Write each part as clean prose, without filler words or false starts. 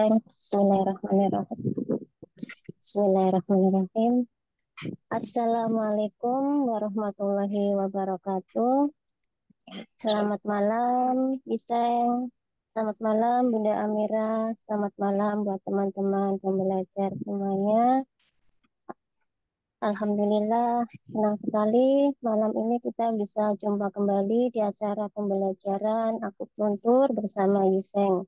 Bismillahirrahmanirrahim. Bismillahirrahmanirrahim. Assalamualaikum warahmatullahi wabarakatuh. Selamat malam, Iseng. Selamat malam, Bunda Amira. Selamat malam buat teman-teman pembelajar semuanya. Alhamdulillah, senang sekali malam ini kita bisa jumpa kembali di acara pembelajaran akupuntur bersama Iseng.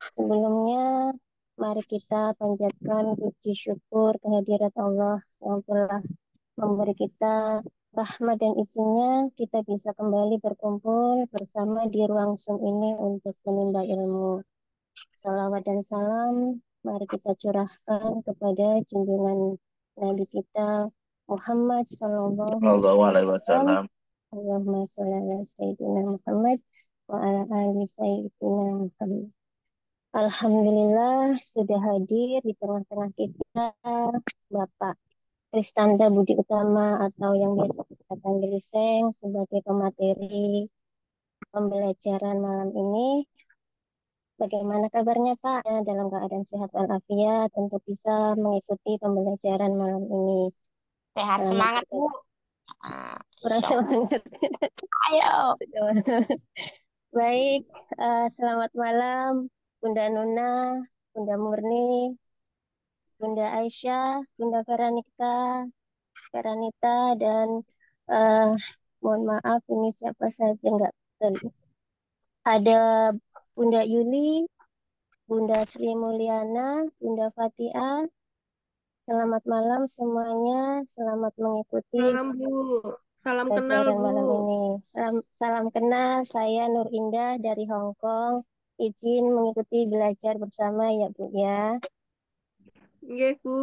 Sebelumnya, mari kita panjatkan puji syukur kehadirat Allah yang telah memberi kita rahmat dan izinnya kita bisa kembali berkumpul bersama di ruang Zoom ini untuk menimba ilmu. Salawat dan salam mari kita curahkan kepada junjungan Nabi kita Muhammad Sallallahu Sallallahu Alaihi alaihi Wasallam. wasallam. Allahumma sholli ala Sayyidina Muhammad wa ala ali Sayyidina Muhammad. Alhamdulillah sudah hadir di tengah-tengah kita Bapak Kristanda Budi Utama atau yang biasa kita panggil Seng sebagai pemateri pembelajaran malam ini. Bagaimana kabarnya Pak? Dalam keadaan sehat walafiat untuk bisa mengikuti pembelajaran malam ini. Sehat Selamat semangat, Bu. bergabung. Kurang Show. semangat. Ayo. Baik, selamat malam Bunda Nuna, Bunda Murni, Bunda Aisyah, Bunda Veranita, dan eh, mohon maaf ini siapa saja nggak betul. Ada Bunda Yuli, Bunda Sri Mulyana, Bunda Fatia. Selamat malam semuanya, selamat mengikuti Malam Bu, salam kenal pelajaran Bu. malam ini. Salam kenal, saya Nur Indah dari Hong Kong. Izin mengikuti belajar bersama ya Bu ya. Iya Bu.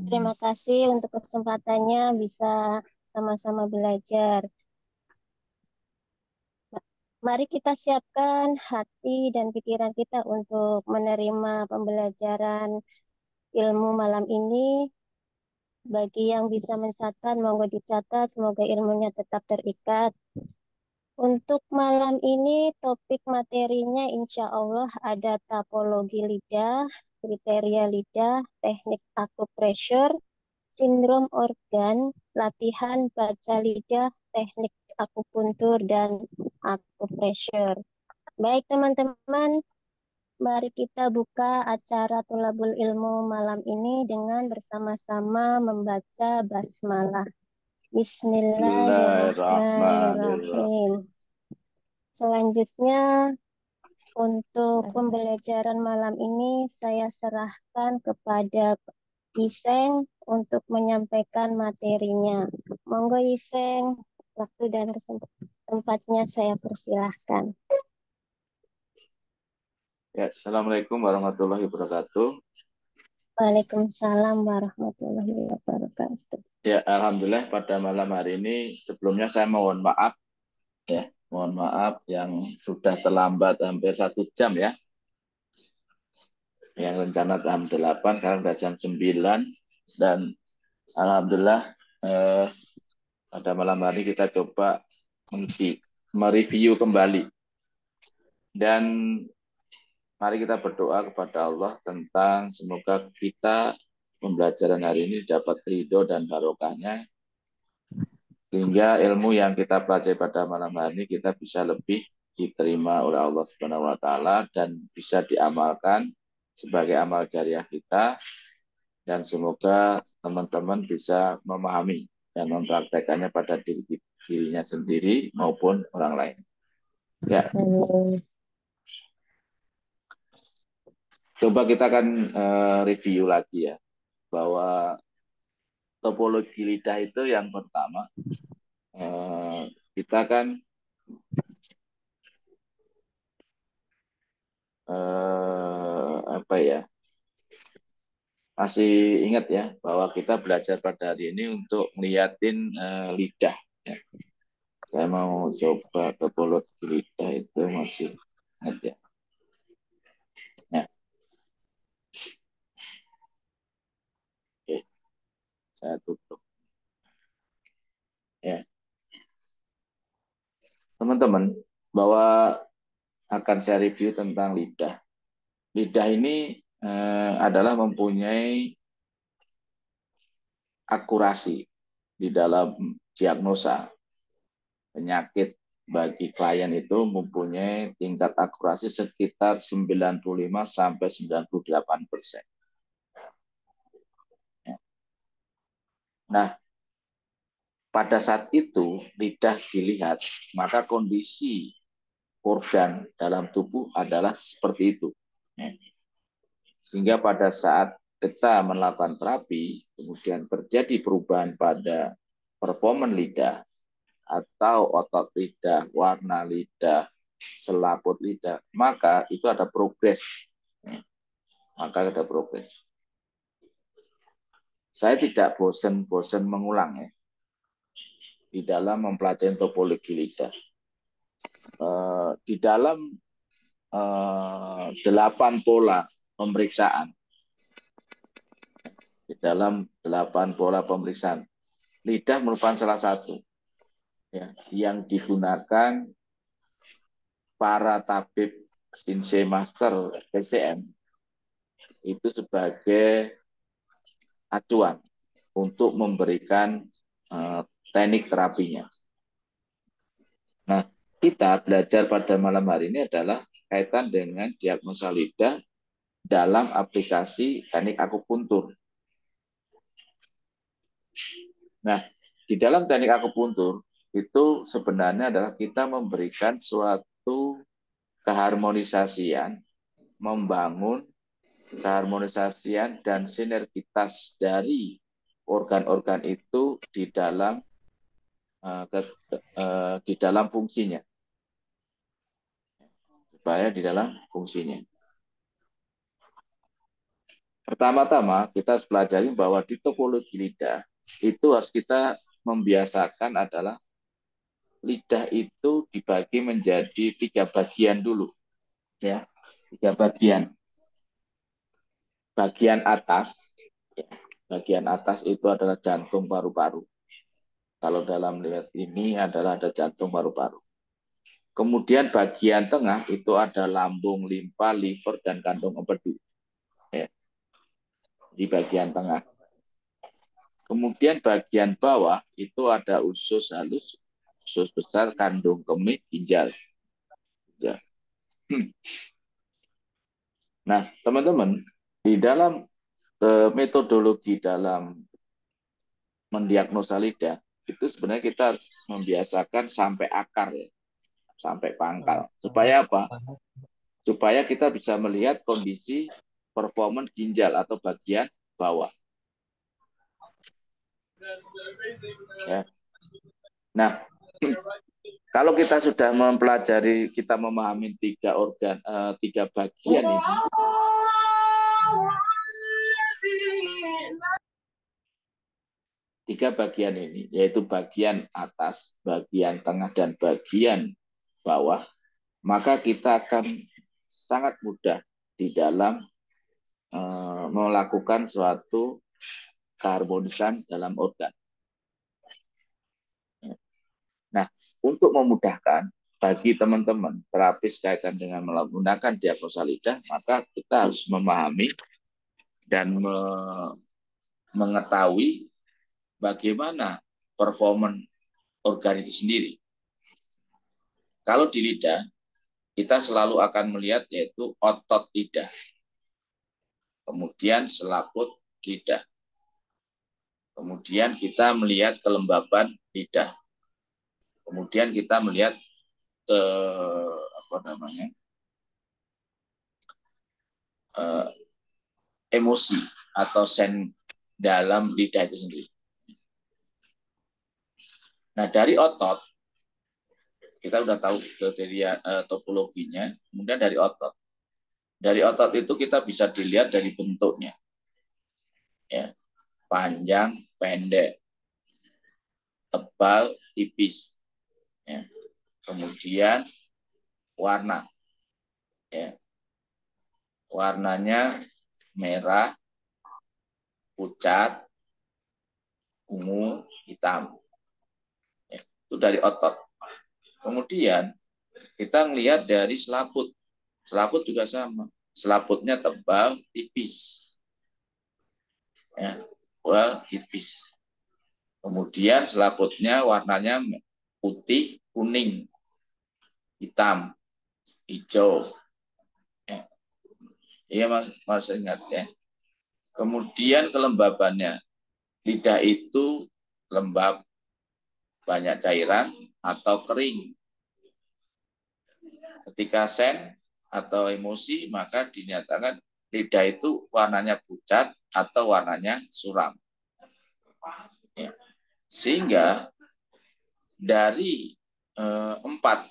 Terima kasih untuk kesempatannya bisa sama-sama belajar. Mari kita siapkan hati dan pikiran kita untuk menerima pembelajaran ilmu malam ini. Bagi yang bisa mencatat, monggo dicatat, semoga ilmunya tetap terikat. Untuk malam ini topik materinya insya Allah ada topologi lidah, kriteria lidah, teknik acupressure, sindrom organ, latihan baca lidah, teknik akupuntur, dan acupressure. Baik teman-teman, mari kita buka acara Tolabul Ilmu malam ini dengan bersama-sama membaca basmalah. Bismillahirrahmanirrahim. Bismillahirrahmanirrahim. Selanjutnya, untuk pembelajaran malam ini saya serahkan kepada Iseng untuk menyampaikan materinya. Monggo Iseng, waktu dan tempatnya saya persilahkan. Ya, Assalamualaikum warahmatullahi wabarakatuh. Waalaikumsalam warahmatullahi wabarakatuh. Ya, alhamdulillah pada malam hari ini sebelumnya saya mohon maaf ya, mohon maaf yang sudah terlambat hampir 1 jam ya. Yang rencana jam 8 sekarang sudah jam 9 dan alhamdulillah pada malam hari kita coba mereview kembali dan mari kita berdoa kepada Allah tentang semoga kita pembelajaran hari ini dapat ridho dan barokahnya sehingga ilmu yang kita pelajari pada malam hari ini kita bisa lebih diterima oleh Allah Subhanahu wa taala dan bisa diamalkan sebagai amal jariah kita dan semoga teman-teman bisa memahami dan mempraktekannya pada dirinya sendiri maupun orang lain. Ya. Coba kita akan review lagi ya, bahwa topologi lidah itu yang pertama, kita kan apa ya, masih ingat ya, bahwa kita belajar pada hari ini untuk ngeliatin lidah. Ya. Saya mau coba topologi lidah itu masih ingat ya. Ya. Oke, saya tutup. Ya. Teman-teman, bahwa akan saya review tentang lidah. Lidah ini adalah mempunyai akurasi di dalam diagnosa penyakit. Bagi klien itu mempunyai tingkat akurasi sekitar 95 sampai 98%. Nah, pada saat itu lidah dilihat, maka kondisi organ dalam tubuh adalah seperti itu. Sehingga pada saat kita melakukan terapi, kemudian terjadi perubahan pada performa lidah, atau otot lidah, warna lidah, selaput lidah, maka itu ada progres. Maka ada progres. Saya tidak bosan-bosan mengulang ya, di dalam mempelajari topologi lidah. Di dalam 8 pola pemeriksaan, lidah merupakan salah satu ya, yang digunakan para tabib Shinsei Master TCM itu sebagai acuan untuk memberikan teknik terapinya. Nah, kita belajar pada malam hari ini adalah kaitan dengan diagnosa lidah dalam aplikasi teknik akupuntur. Nah, di dalam teknik akupuntur itu sebenarnya adalah kita memberikan suatu keharmonisasian, membangun keharmonisasian dan sinergitas dari organ-organ itu di dalam fungsinya, supaya di dalam fungsinya. Pertama-tama kita harus pelajari bahwa di topologi lidah itu harus kita membiasakan adalah lidah itu dibagi menjadi 3 bagian dulu, ya, 3 bagian. Bagian atas, ya, bagian atas itu adalah jantung paru-paru. Kalau dalam lihat ini adalah ada jantung paru-paru. Kemudian bagian tengah itu ada lambung, limpa, liver, dan kantong empedu. Ya, di bagian tengah. Kemudian bagian bawah itu ada usus halus, usus besar, kandung kemih, ginjal. Ya. Nah, teman-teman, di dalam metodologi dalam mendiagnosa lidah, itu sebenarnya kita harus membiasakan sampai akar, ya, sampai pangkal. Supaya apa? Supaya kita bisa melihat kondisi performa ginjal atau bagian bawah. Ya. Nah, kalau kita sudah mempelajari, kita memahami 3 organ, 3 bagian ini, yaitu bagian atas, bagian tengah, dan bagian bawah, maka kita akan sangat mudah di dalam melakukan suatu keharmonisan dalam organ. Nah, untuk memudahkan bagi teman-teman terapis kaitan dengan menggunakan diagnosa lidah, maka kita harus memahami dan mengetahui bagaimana performa organ itu sendiri. Kalau di lidah, kita selalu akan melihat yaitu otot lidah, kemudian selaput lidah, kemudian kita melihat kelembaban lidah, kemudian kita melihat emosi atau sen dalam lidah itu sendiri. Nah, dari otot kita udah tahu kriteria topologinya, kemudian dari otot. Dari otot itu kita bisa dilihat dari bentuknya. Ya, panjang, pendek, tebal, tipis. Ya. Kemudian warna. Ya. Warnanya merah, pucat, ungu, hitam. Ya. Itu dari otot. Kemudian Kita melihat dari selaput. Selaput juga sama. Selaputnya tebal, tipis. Ya, tebal, tipis. Kemudian selaputnya warnanya putih, kuning, hitam, hijau. Ya, iya mas ingat ya. Kemudian kelembabannya. Lidah itu lembab, banyak cairan, atau kering. Ketika sen atau emosi, maka dinyatakan lidah itu warnanya pucat atau warnanya suram. Ya. Sehingga dari empat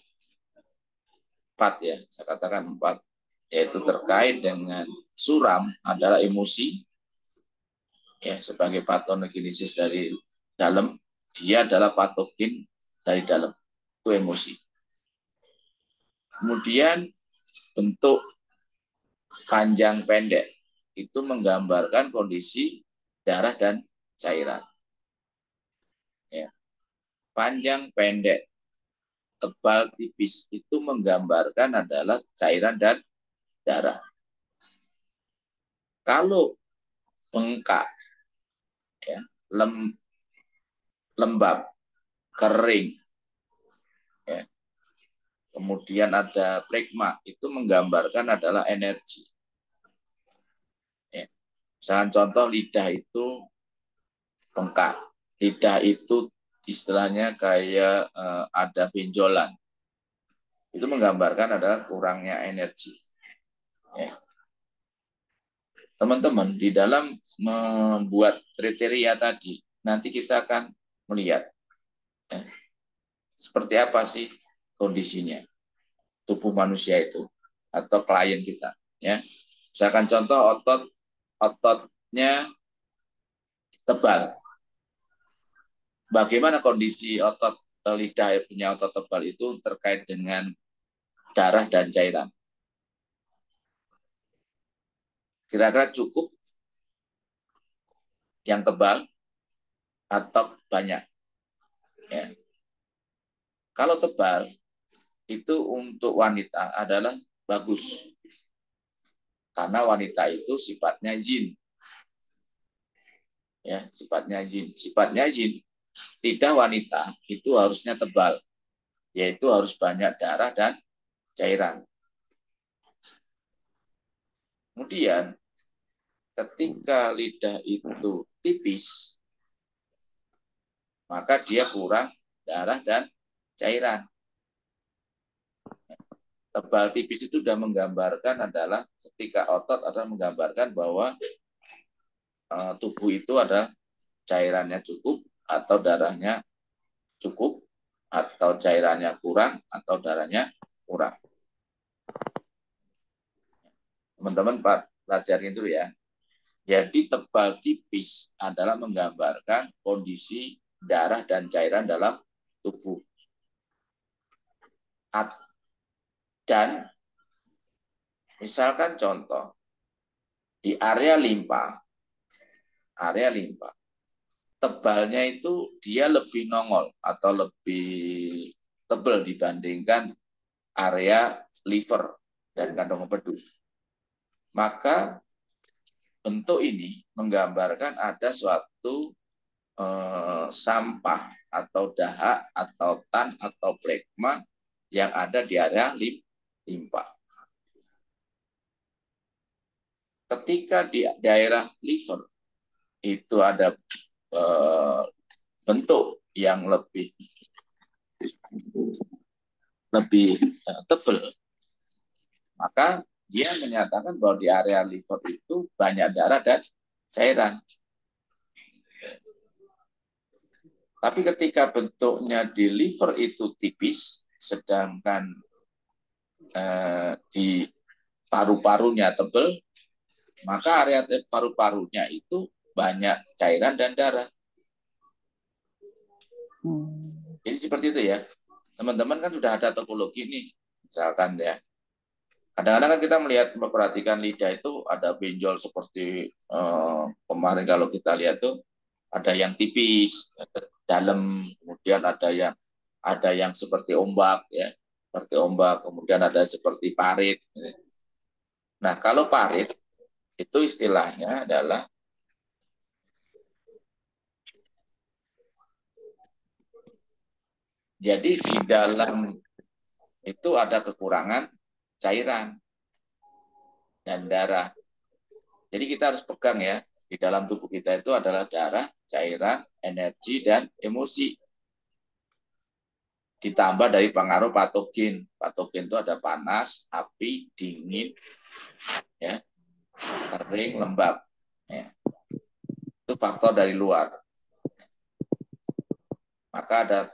ya, saya katakan empat, yaitu terkait dengan suram adalah emosi, ya sebagai patogenesis dari dalam, dia adalah patogen dari dalam, itu emosi. Kemudian bentuk panjang pendek itu menggambarkan kondisi darah dan cairan. Ya. Panjang pendek, tebal tipis itu menggambarkan adalah cairan dan darah. Kalau bengkak, ya, lembab, kering, ya, kemudian ada plekma, itu menggambarkan adalah energi. Ya. Misalkan contoh lidah itu bengkak, lidah itu istilahnya kayak ada benjolan, itu menggambarkan adalah kurangnya energi. Ya. Teman-teman, di dalam membuat kriteria tadi, nanti kita akan melihat ya, seperti apa sih kondisinya tubuh manusia itu atau klien kita. Ya, misalkan contoh ototnya tebal. Bagaimana kondisi otot lidah punya otot tebal itu terkait dengan darah dan cairan. Kira-kira cukup yang tebal atau banyak? Ya. Kalau tebal itu untuk wanita adalah bagus, karena wanita itu sifatnya yin. Ya, sifatnya yin. Sifatnya yin. Lidah wanita itu harusnya tebal, yaitu harus banyak darah dan cairan. Kemudian ketika lidah itu tipis, maka dia kurang darah dan cairan. Tebal tipis itu sudah menggambarkan adalah ketika otot adalah menggambarkan bahwa tubuh itu ada cairannya cukup atau darahnya cukup, atau cairannya kurang atau darahnya kurang. Teman-teman pelajarin dulu ya. Jadi tebal tipis adalah menggambarkan kondisi darah dan cairan dalam tubuh. Dan misalkan contoh di area limpa tebalnya itu dia lebih nongol atau lebih tebal dibandingkan area liver dan kantong empedu. Maka bentuk ini menggambarkan ada suatu sampah atau dahak atau tan atau plekma yang ada di area limpa. Ketika di daerah liver itu ada bentuk yang lebih tebal, maka dia menyatakan bahwa di area liver itu banyak darah dan cairan. Tapi ketika bentuknya di liver itu tipis, sedangkan di paru-parunya tebal, maka area paru-parunya itu banyak cairan dan darah. Jadi seperti itu ya. Teman-teman kan sudah ada topologi nih, misalkan ya. Kadang-kadang kan kita memperhatikan lidah itu ada benjol seperti kemarin kalau kita lihat tuh ada yang tipis, dalam, kemudian ada yang seperti ombak ya. seperti ombak, kemudian ada seperti parit. Nah, kalau parit itu istilahnya adalah jadi di dalam itu ada kekurangan cairan dan darah. Jadi kita harus pegang ya, di dalam tubuh kita itu adalah darah, cairan, energi, dan emosi. Ditambah dari pengaruh patogen. Patogen itu ada panas, api, dingin, ya, kering, lembab. Ya. Itu faktor dari luar. Maka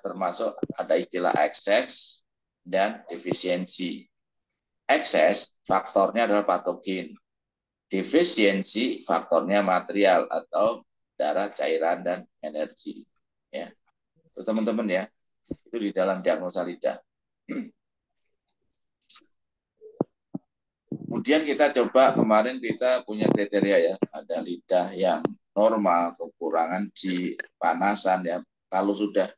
ada istilah ekses dan defisiensi. Ekses faktornya adalah patogen. Defisiensi faktornya material atau darah, cairan, dan energi. Ya, itu teman-teman ya, itu di dalam diagnosa lidah. Kemudian kita coba, kemarin kita punya kriteria ya, ada lidah yang normal, kekurangan G, panasan ya. Kalau sudah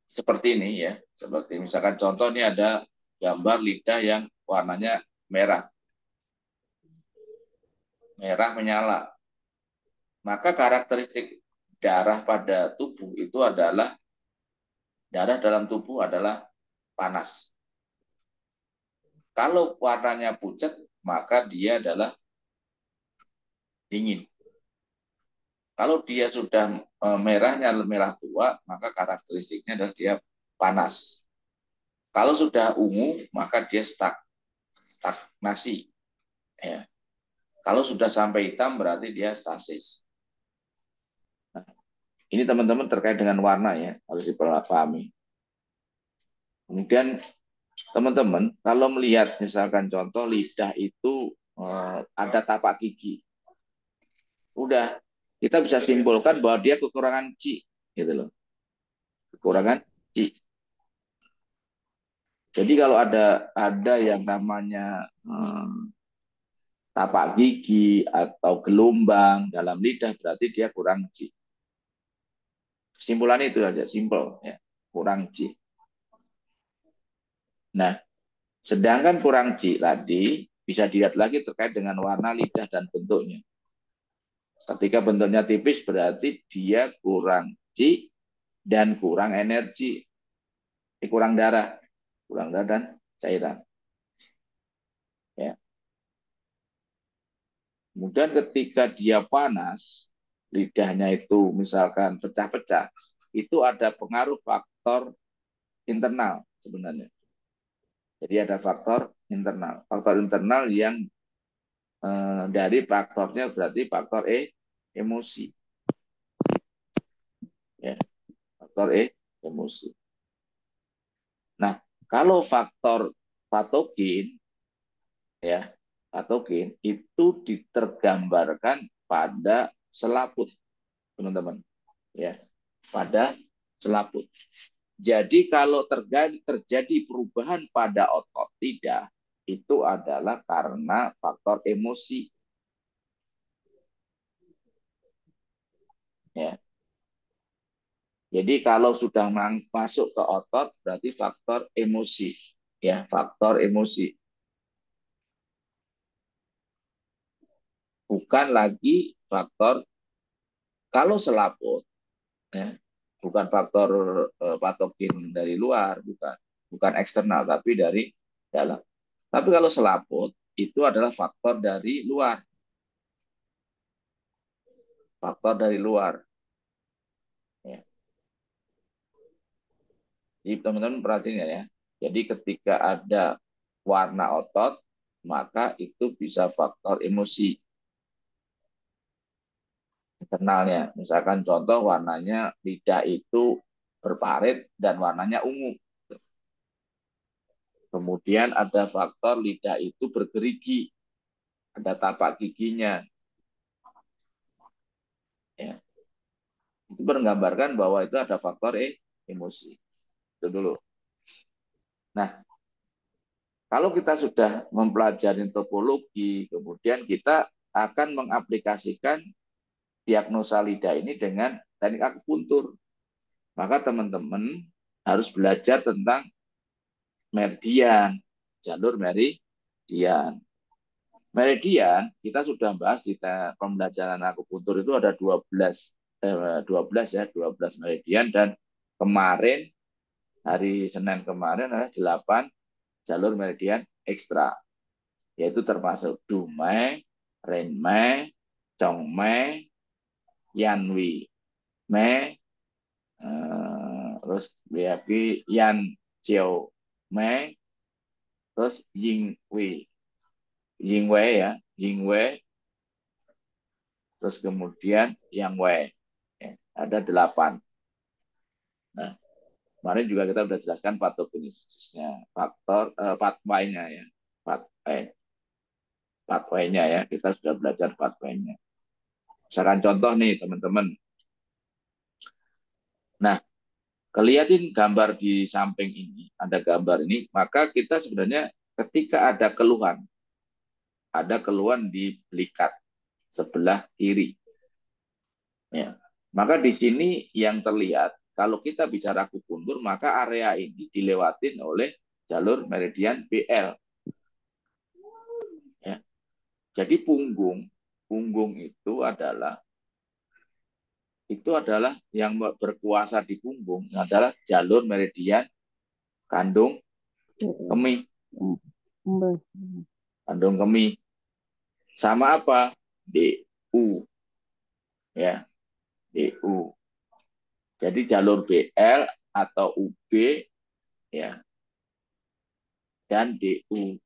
seperti ini ya, seperti misalkan contoh ini ada gambar lidah yang warnanya merah, merah menyala. Maka karakteristik darah pada tubuh itu adalah, darah dalam tubuh adalah panas. Kalau warnanya pucat, maka dia adalah dingin. Kalau dia sudah merahnya merah tua, maka karakteristiknya adalah dia panas. Kalau sudah ungu, maka dia stagnasi. Ya. Kalau sudah sampai hitam, berarti dia stasis. Nah, ini teman-teman terkait dengan warna ya, harus dipahami. Kemudian teman-teman, kalau melihat misalkan contoh lidah itu ada tapak gigi, udah kita bisa simpulkan bahwa dia kekurangan C, gitu loh. Kekurangan C. Jadi kalau ada yang namanya tapak gigi atau gelombang dalam lidah, berarti dia kurang C. Kesimpulannya itu aja, simple ya, kurang C. Nah, sedangkan kurang C tadi bisa dilihat lagi terkait dengan warna lidah dan bentuknya. Ketika bentuknya tipis berarti dia kurang C dan kurang energi, kurang darah dan cairan. Ya. Kemudian ketika dia panas, lidahnya itu misalkan pecah-pecah, itu ada pengaruh faktor internal sebenarnya. Jadi ada faktor internal. Faktor internal yang dari faktornya berarti faktor emosi. Ya, faktor emosi. Nah, kalau faktor patogen, ya, patogen itu ditergambarkan pada selaput, teman-teman. Ya, pada selaput. Jadi kalau terjadi perubahan pada otot lidah, itu adalah karena faktor emosi. Ya. Jadi kalau sudah masuk ke otot, berarti faktor emosi. Ya, faktor emosi. Bukan lagi faktor, kalau selaput, ya, bukan faktor patogen dari luar, bukan eksternal, tapi dari dalam. Tapi kalau selaput, itu adalah faktor dari luar. Faktor dari luar. Ya. Jadi teman-teman perhatikan ya. Jadi ketika ada warna otot, maka itu bisa faktor emosi internalnya. Misalkan contoh warnanya lidah itu berparit dan warnanya ungu. Kemudian ada faktor lidah itu bergerigi, ada tapak giginya. Ya. Itu menggambarkan bahwa itu ada faktor emosi. Itu dulu. Nah, kalau kita sudah mempelajari topologi, kemudian kita akan mengaplikasikan diagnosa lidah ini dengan teknik akupuntur. Maka teman-teman harus belajar tentang meridian, jalur meridian. Meridian kita sudah bahas di pembelajaran akupuntur itu ada 12 ya, 12 meridian, dan kemarin hari Senin kemarin ada 8 jalur meridian ekstra, yaitu termasuk Dumai, Renmai, Chongmai, Yanwi, Mei, terus Yan Chiao Mei, terus Yingwei, ya, Yingwei, terus kemudian Yang Wei. Ya, ada 8. Nah, kemarin juga kita sudah jelaskan patogenesisnya, pathway-nya ya, pathway-nya ya, kita sudah belajar pathway-nya. Misalkan contoh nih teman-teman. Nah, kelihatin gambar di samping ini, ada gambar ini, maka kita sebenarnya ketika ada keluhan di belikat sebelah kiri. Ya. Maka di sini yang terlihat, kalau kita bicara akupuntur, maka area ini dilewatin oleh jalur meridian BL. Ya. Jadi punggung itu adalah yang berkuasa di punggung adalah jalur meridian kandung kemih. Kandung kemih. Sama apa? DU. Ya, DU. Jadi jalur BL atau UB ya, dan DU.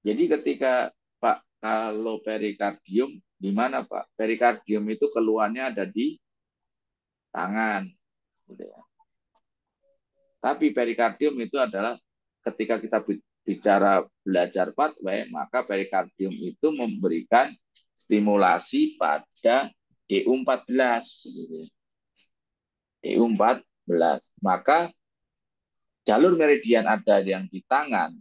Jadi ketika Pak, kalau perikardium di mana Pak? Perikardium itu keluhannya ada di tangan, gitu ya. Tapi perikardium itu adalah ketika kita bicara belajar pathway, maka perikardium itu memberikan stimulasi pada DU14. Gitu. DU14. Maka jalur meridian ada yang di tangan,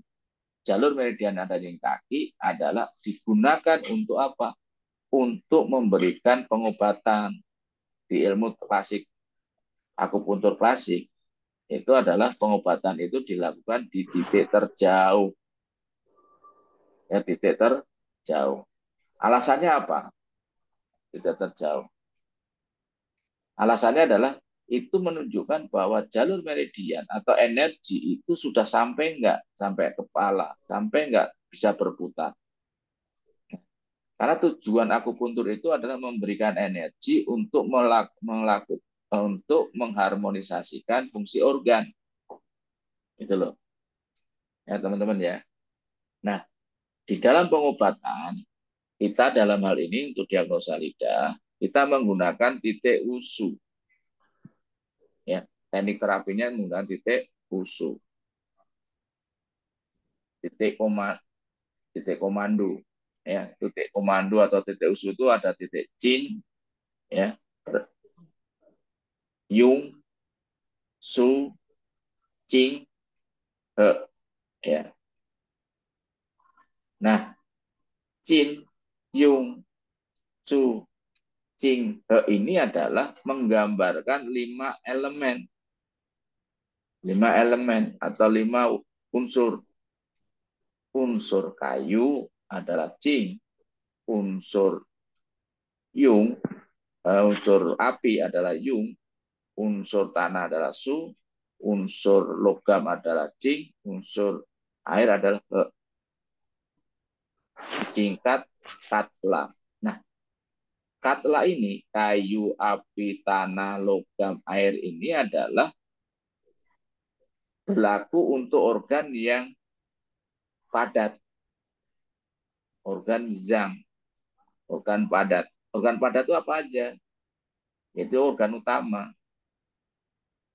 jalur meridian ada yang kaki adalah digunakan untuk apa? Untuk memberikan pengobatan. Di ilmu klasik, akupuntur klasik, itu adalah pengobatan itu dilakukan di titik terjauh. Ya, titik terjauh. Alasannya apa? Titik terjauh. Alasannya adalah itu menunjukkan bahwa jalur meridian atau energi itu sudah sampai enggak? Sampai kepala, sampai enggak bisa berputar. Karena tujuan akupuntur itu adalah memberikan energi untuk untuk mengharmonisasikan fungsi organ. Itu loh. Ya, teman-teman ya. Nah, di dalam pengobatan, kita dalam hal ini untuk diagnosa lidah, kita menggunakan titik usu. Ya, teknik terapinya menggunakan titik usu. Titik komando. Ya, titik komando atau titik usu itu ada titik Chin, ya, Yung, Su, Cing, He, ya. Nah, Chin, Yung, Su, Cing, He ini adalah menggambarkan 5 elemen. 5 elemen atau 5 unsur. Unsur kayu adalah Cing, unsur Yung, unsur api adalah Yung, unsur tanah adalah Su, unsur logam adalah Cing, unsur air adalah He. Singkat Katla. Nah, Katla ini, kayu, api, tanah, logam, air ini adalah berlaku untuk organ yang padat. Organ zang, organ padat. Organ padat itu apa aja? Itu organ utama.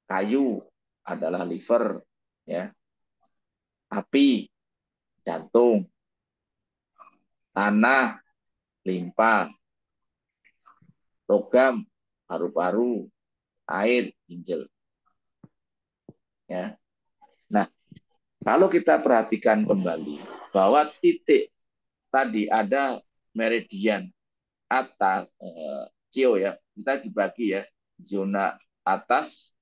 Kayu adalah liver, ya. Api, jantung. Tanah, limpa. Logam, paru-paru. Air, ginjal. Ya. Nah, kalau kita perhatikan kembali bahwa titik tadi ada meridian atas Cio ya, kita dibagi ya, zona atas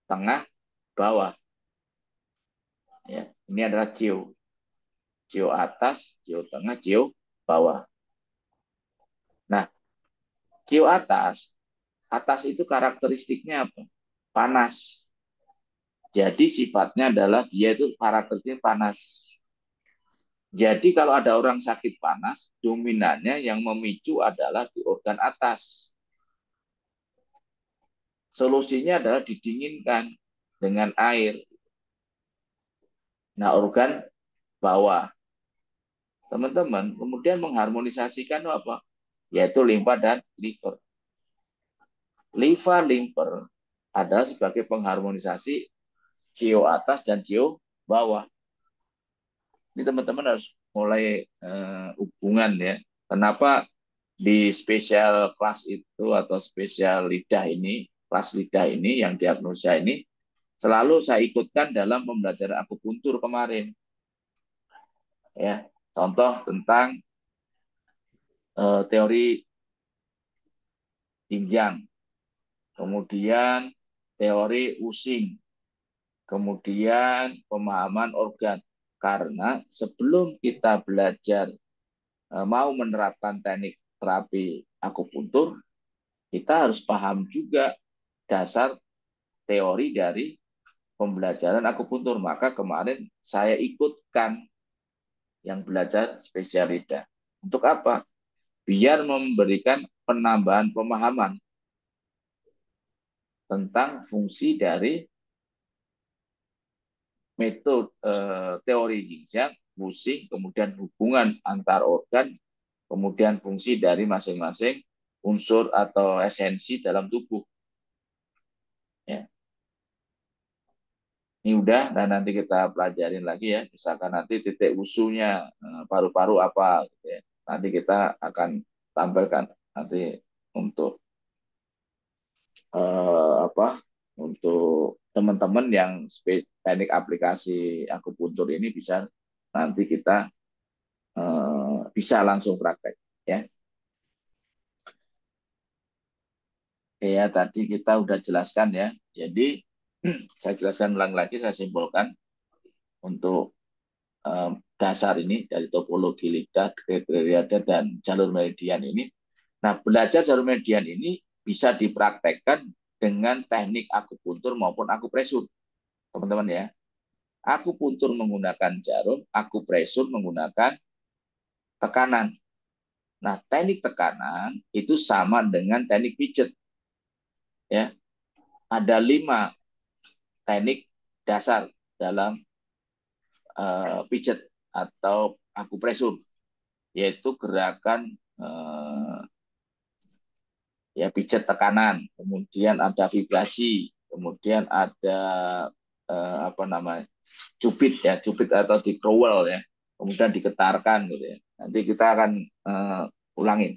tengah, bawah. Ya, ini adalah cio. Cio atas, cio tengah, cio bawah. Nah, cio atas itu karakteristiknya apa? Panas. Jadi sifatnya adalah dia itu karakteristiknya panas. Jadi kalau ada orang sakit panas, dominannya yang memicu adalah di organ atas. Solusinya adalah didinginkan dengan air. Nah, organ bawah. Teman-teman, kemudian mengharmonisasikan apa? Yaitu limfa dan liver. Limfa limfer adalah sebagai pengharmonisasi cio atas dan cio bawah. Ini teman-teman harus mulai hubungan ya. Kenapa di spesial kelas itu atau spesial lidah ini, kelas lidah ini yang diagnosa ini selalu saya ikutkan dalam pembelajaran akupuntur kemarin. Ya, contoh tentang teori Jinjang, kemudian teori Using, kemudian pemahaman organ. Karena sebelum kita belajar mau menerapkan teknik terapi akupuntur, kita harus paham juga dasar teori dari pembelajaran akupuntur. Maka kemarin saya ikutkan yang belajar spesial lidah. Untuk apa? Biar memberikan penambahan pemahaman tentang fungsi dari metode teori Jinjang, Wusing, kemudian hubungan antar organ, kemudian fungsi dari masing-masing unsur atau esensi dalam tubuh. Ya. Ini udah, dan nanti kita pelajarin lagi ya. Misalkan nanti titik usunya paru-paru apa, gitu ya. Nanti kita akan tampilkan nanti untuk apa? Untuk teman-teman yang teknik aplikasi akupuntur ini bisa nanti kita bisa langsung praktek ya. Ya tadi kita udah jelaskan ya. Jadi saya jelaskan ulang lagi, saya simpulkan untuk dasar ini dari topologi lidah, kriteria dan jalur meridian ini. Nah, belajar jalur meridian ini bisa dipraktekkan dengan teknik akupuntur maupun akupresur, teman-teman ya. Akupuntur menggunakan jarum, akupresur menggunakan tekanan. Nah, teknik tekanan itu sama dengan teknik pijet. Ya, ada 5 teknik dasar dalam pijet atau akupresur, yaitu gerakan ya pijet tekanan, kemudian ada vibrasi, kemudian ada apa namanya cubit ya, cubit atau di crowel ya, kemudian diketarkan gitu ya. Nanti kita akan ulangin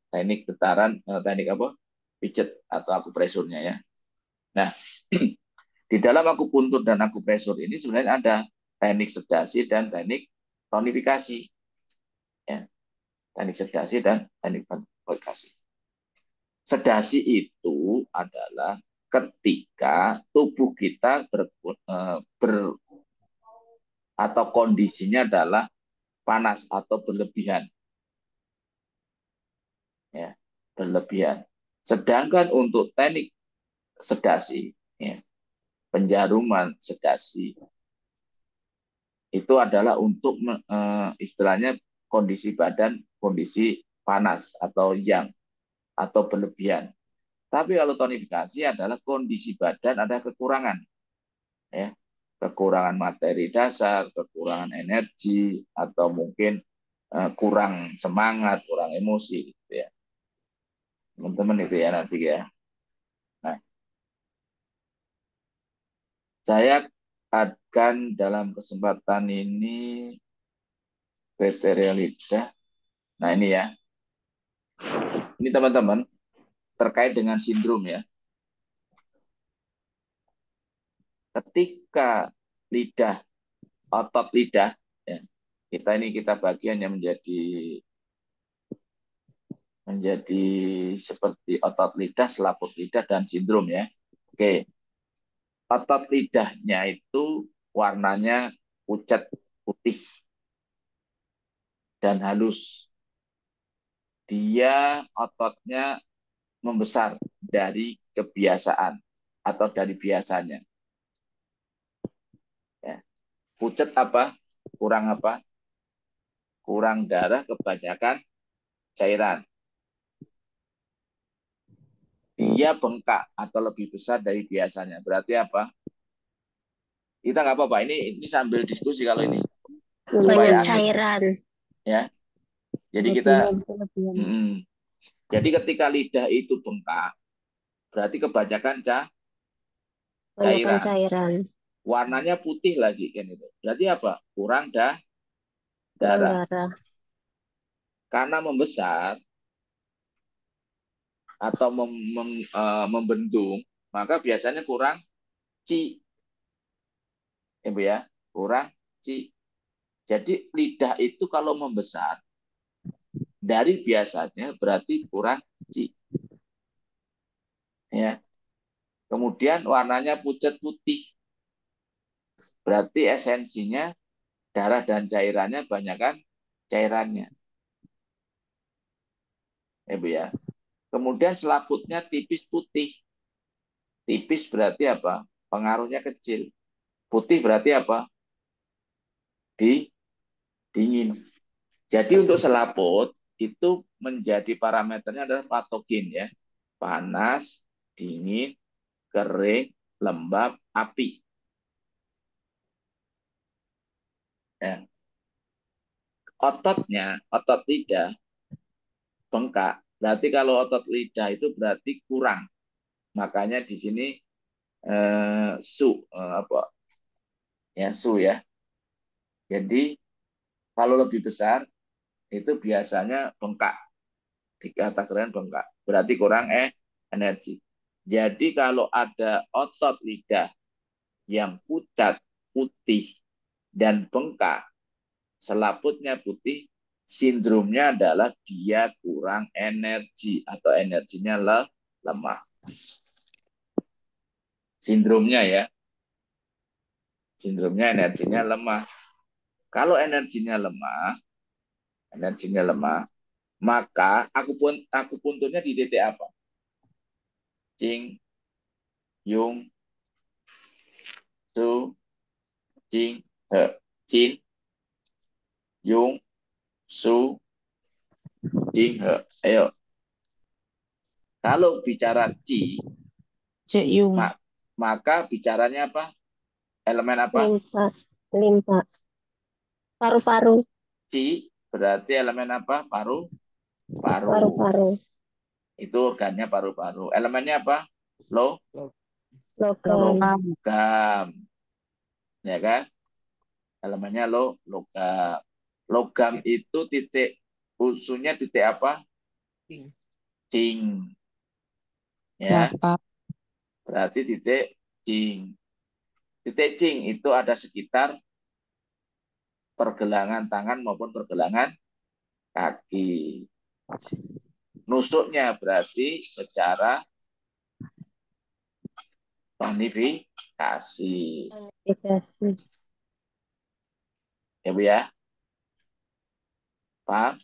teknik getaran, teknik apa pijet atau akupresurnya ya. Nah, di dalam akupuntur dan akupresur ini sebenarnya ada teknik sedasi dan teknik tonifikasi ya, teknik sedasi dan teknik tonifikasi. Sedasi itu adalah ketika tubuh kita atau kondisinya adalah panas atau berlebihan. Ya, berlebihan. Sedangkan untuk teknik sedasi, ya, penjaruman sedasi, itu adalah untuk istilahnya kondisi badan, kondisi panas atau yang atau berlebihan. Tapi kalau tonifikasi adalah kondisi badan ada kekurangan, ya, kekurangan materi dasar, kekurangan energi, atau mungkin kurang semangat, kurang emosi, gitu ya, teman-teman itu ya nanti ya. Nah, saya akan dalam kesempatan ini kriteria lidah. Nah ini ya, ini teman-teman terkait dengan sindrom ya. Ketika lidah, otot lidah, ya, kita bagian yang menjadi seperti otot lidah, selaput lidah, dan sindrom ya. Oke. otot lidahnya itu warnanya pucat putih dan halus. Dia ototnya membesar dari kebiasaan atau dari biasanya. Ya. Pucat apa? Kurang apa? Kurang darah, kebanyakan cairan. Dia bengkak atau lebih besar dari biasanya. Berarti apa? Kita nggak apa-apa. Ini sambil diskusi kalau ini Banyak supaya asik cairan. ya. Jadi kita jadi ketika lidah itu bengkak, berarti kebanyakan Banyakan cairan. cairan. Warnanya putih lagi kan itu. Berarti apa? Kurang Kurang darah. darah. Karena membesar atau membendung, maka biasanya kurang ci. Ya, Bu ya, kurang ci. Jadi lidah itu kalau membesar dari biasanya berarti kurang ci. Ya. Kemudian warnanya pucat putih. Berarti esensinya darah dan cairannya banyakkan cairannya. Ya, Bu ya. Kemudian selaputnya tipis putih. Tipis berarti apa? Pengaruhnya kecil. Putih berarti apa? Dingin. Jadi untuk selaput itu menjadi parameternya adalah patogen ya. Panas, dingin, kering, lembab, api. Ya. Ototnya, otot lidah bengkak. Berarti kalau otot lidah itu berarti kurang. Makanya di sini apa ya ya. Jadi kalau lebih besar itu biasanya bengkak. Dikatakan bengkak. Berarti kurang energi. Jadi kalau ada otot lidah yang pucat, putih, dan bengkak, selaputnya putih, sindromnya adalah dia kurang energi atau energinya lemah. Sindromnya ya. Sindromnya energinya lemah. Kalau energinya lemah, maka akupunturnya di titik apa? Cing, yung, su, cing, he. Cin, yung, su, cing, he. Ayo. Kalau bicara ci, Ceyung. maka bicaranya apa? Elemen apa? Limpa. Limpa. Paru-paru. Ci berarti elemen apa? Paru. Paru-paru. Itu organnya paru-paru. Elemennya apa? Logam. Logam. Ya kan? Elemennya logam. Logam itu titik usunya titik apa? Cing. Ya. Berarti titik cing. Titik cing itu ada sekitar pergelangan tangan maupun pergelangan kaki. Nusuknya berarti secara tonifikasi. Ya Bu ya? Paham?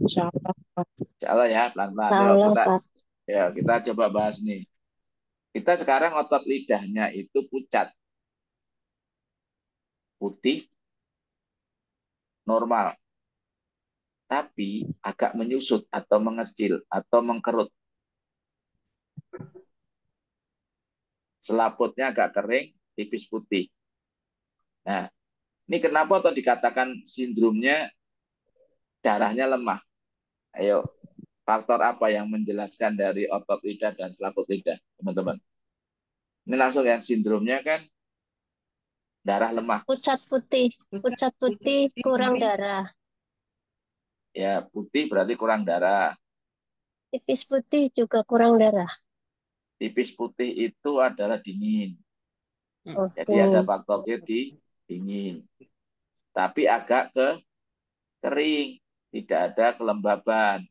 Insyaallah ya, pelan-pelan. Kita coba bahas nih. Kita sekarang otot lidahnya itu pucat. Putih, normal. Tapi agak menyusut atau mengecil atau mengkerut. Selaputnya agak kering, tipis putih. Nah, ini kenapa atau dikatakan sindromnya darahnya lemah? Ayo, faktor apa yang menjelaskan dari otot lidah dan selaput lidah, teman-teman? Ini langsung yang sindromnya kan darah lemah. Pucat putih, kurang darah. Ya, putih berarti kurang darah. Tipis putih juga kurang darah. Tipis putih itu adalah dingin. Oh, Jadi ada faktornya di dingin. Tapi agak kering, tidak ada kelembaban.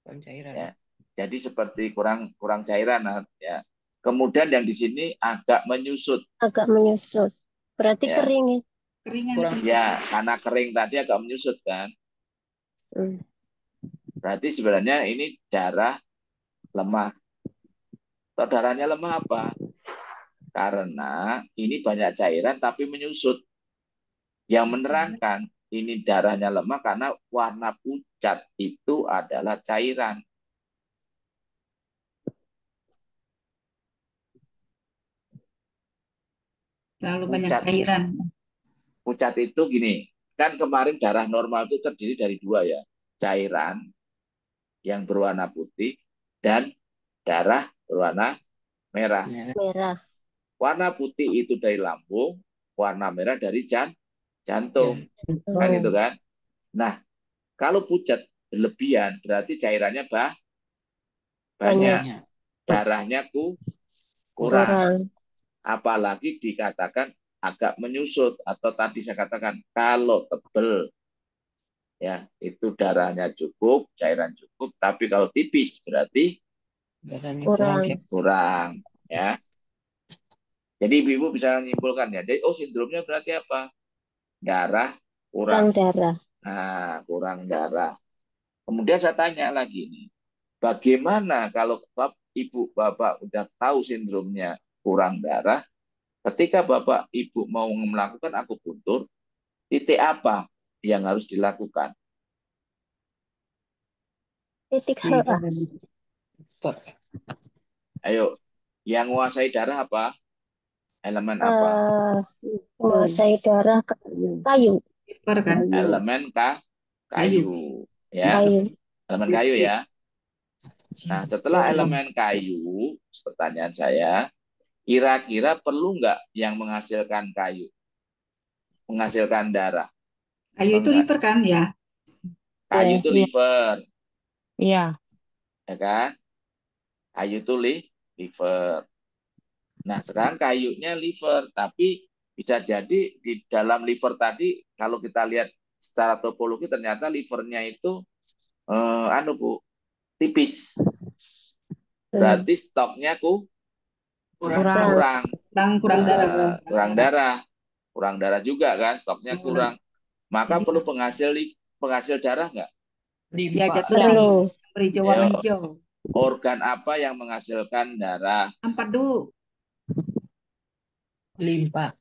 Ya. Jadi seperti kurang cairan ya. Kemudian yang di sini agak menyusut, Agak menyusut. Berarti ya. kering ya. Keringan Kurang. atau Ya, menyusut. karena kering tadi agak menyusut kan. Hmm. Berarti sebenarnya ini darah lemah. Atau darahnya lemah apa? Karena ini banyak cairan tapi menyusut. Yang menerangkan ini darahnya lemah karena warna pucat itu adalah cairan. Terlalu banyak Pucat, cairan. pucat itu gini, kan kemarin darah normal itu terdiri dari dua ya, cairan yang berwarna putih dan darah berwarna merah. Merah. Warna putih itu dari lambung, warna merah dari jantung, kan itu Oh, kan. Nah, kalau pucat berlebihan berarti cairannya banyak, banyak. darahnya kurang. Kurang. Apalagi dikatakan agak menyusut atau tadi saya katakan kalau tebel ya itu darahnya cukup, cairan cukup, tapi kalau tipis berarti Kurang. kurang ya. Jadi ibu bisa menyimpulkan ya. Jadi sindromnya berarti apa? Darah Kurang kurang. darah. Nah, kurang darah. Kemudian saya tanya lagi nih, bagaimana kalau ibu bapak udah tahu sindromnya kurang darah, ketika bapak ibu mau melakukan akupuntur, titik apa yang harus dilakukan? Titik HA. Ayo, yang menguasai darah apa? Elemen apa? Menguasai darah kayu. Liver kan? Elemen Kayu. kayu. Ya, Kayu. elemen kayu ya. Nah, setelah elemen kayu, pertanyaan saya, kira-kira perlu nggak yang menghasilkan kayu? Menghasilkan darah? Kayu itu Enggak. liver kan ya? Kayu Ya. itu liver, Iya. ya kan? Kayu itu liver. Nah, sekarang kayunya liver, tapi bisa jadi di dalam liver tadi, kalau kita lihat secara topologi, ternyata livernya itu, Bu, tipis. Berarti stoknya Kurang. kurang, Kurang darah. kurang darah, kurang darah juga kan, stoknya kurang. Maka Jadi perlu penghasil darah nggak? ya zat besi. Perlu. Berhijau warna Ayo, hijau. organ apa yang menghasilkan darah? Empedu. Limpa.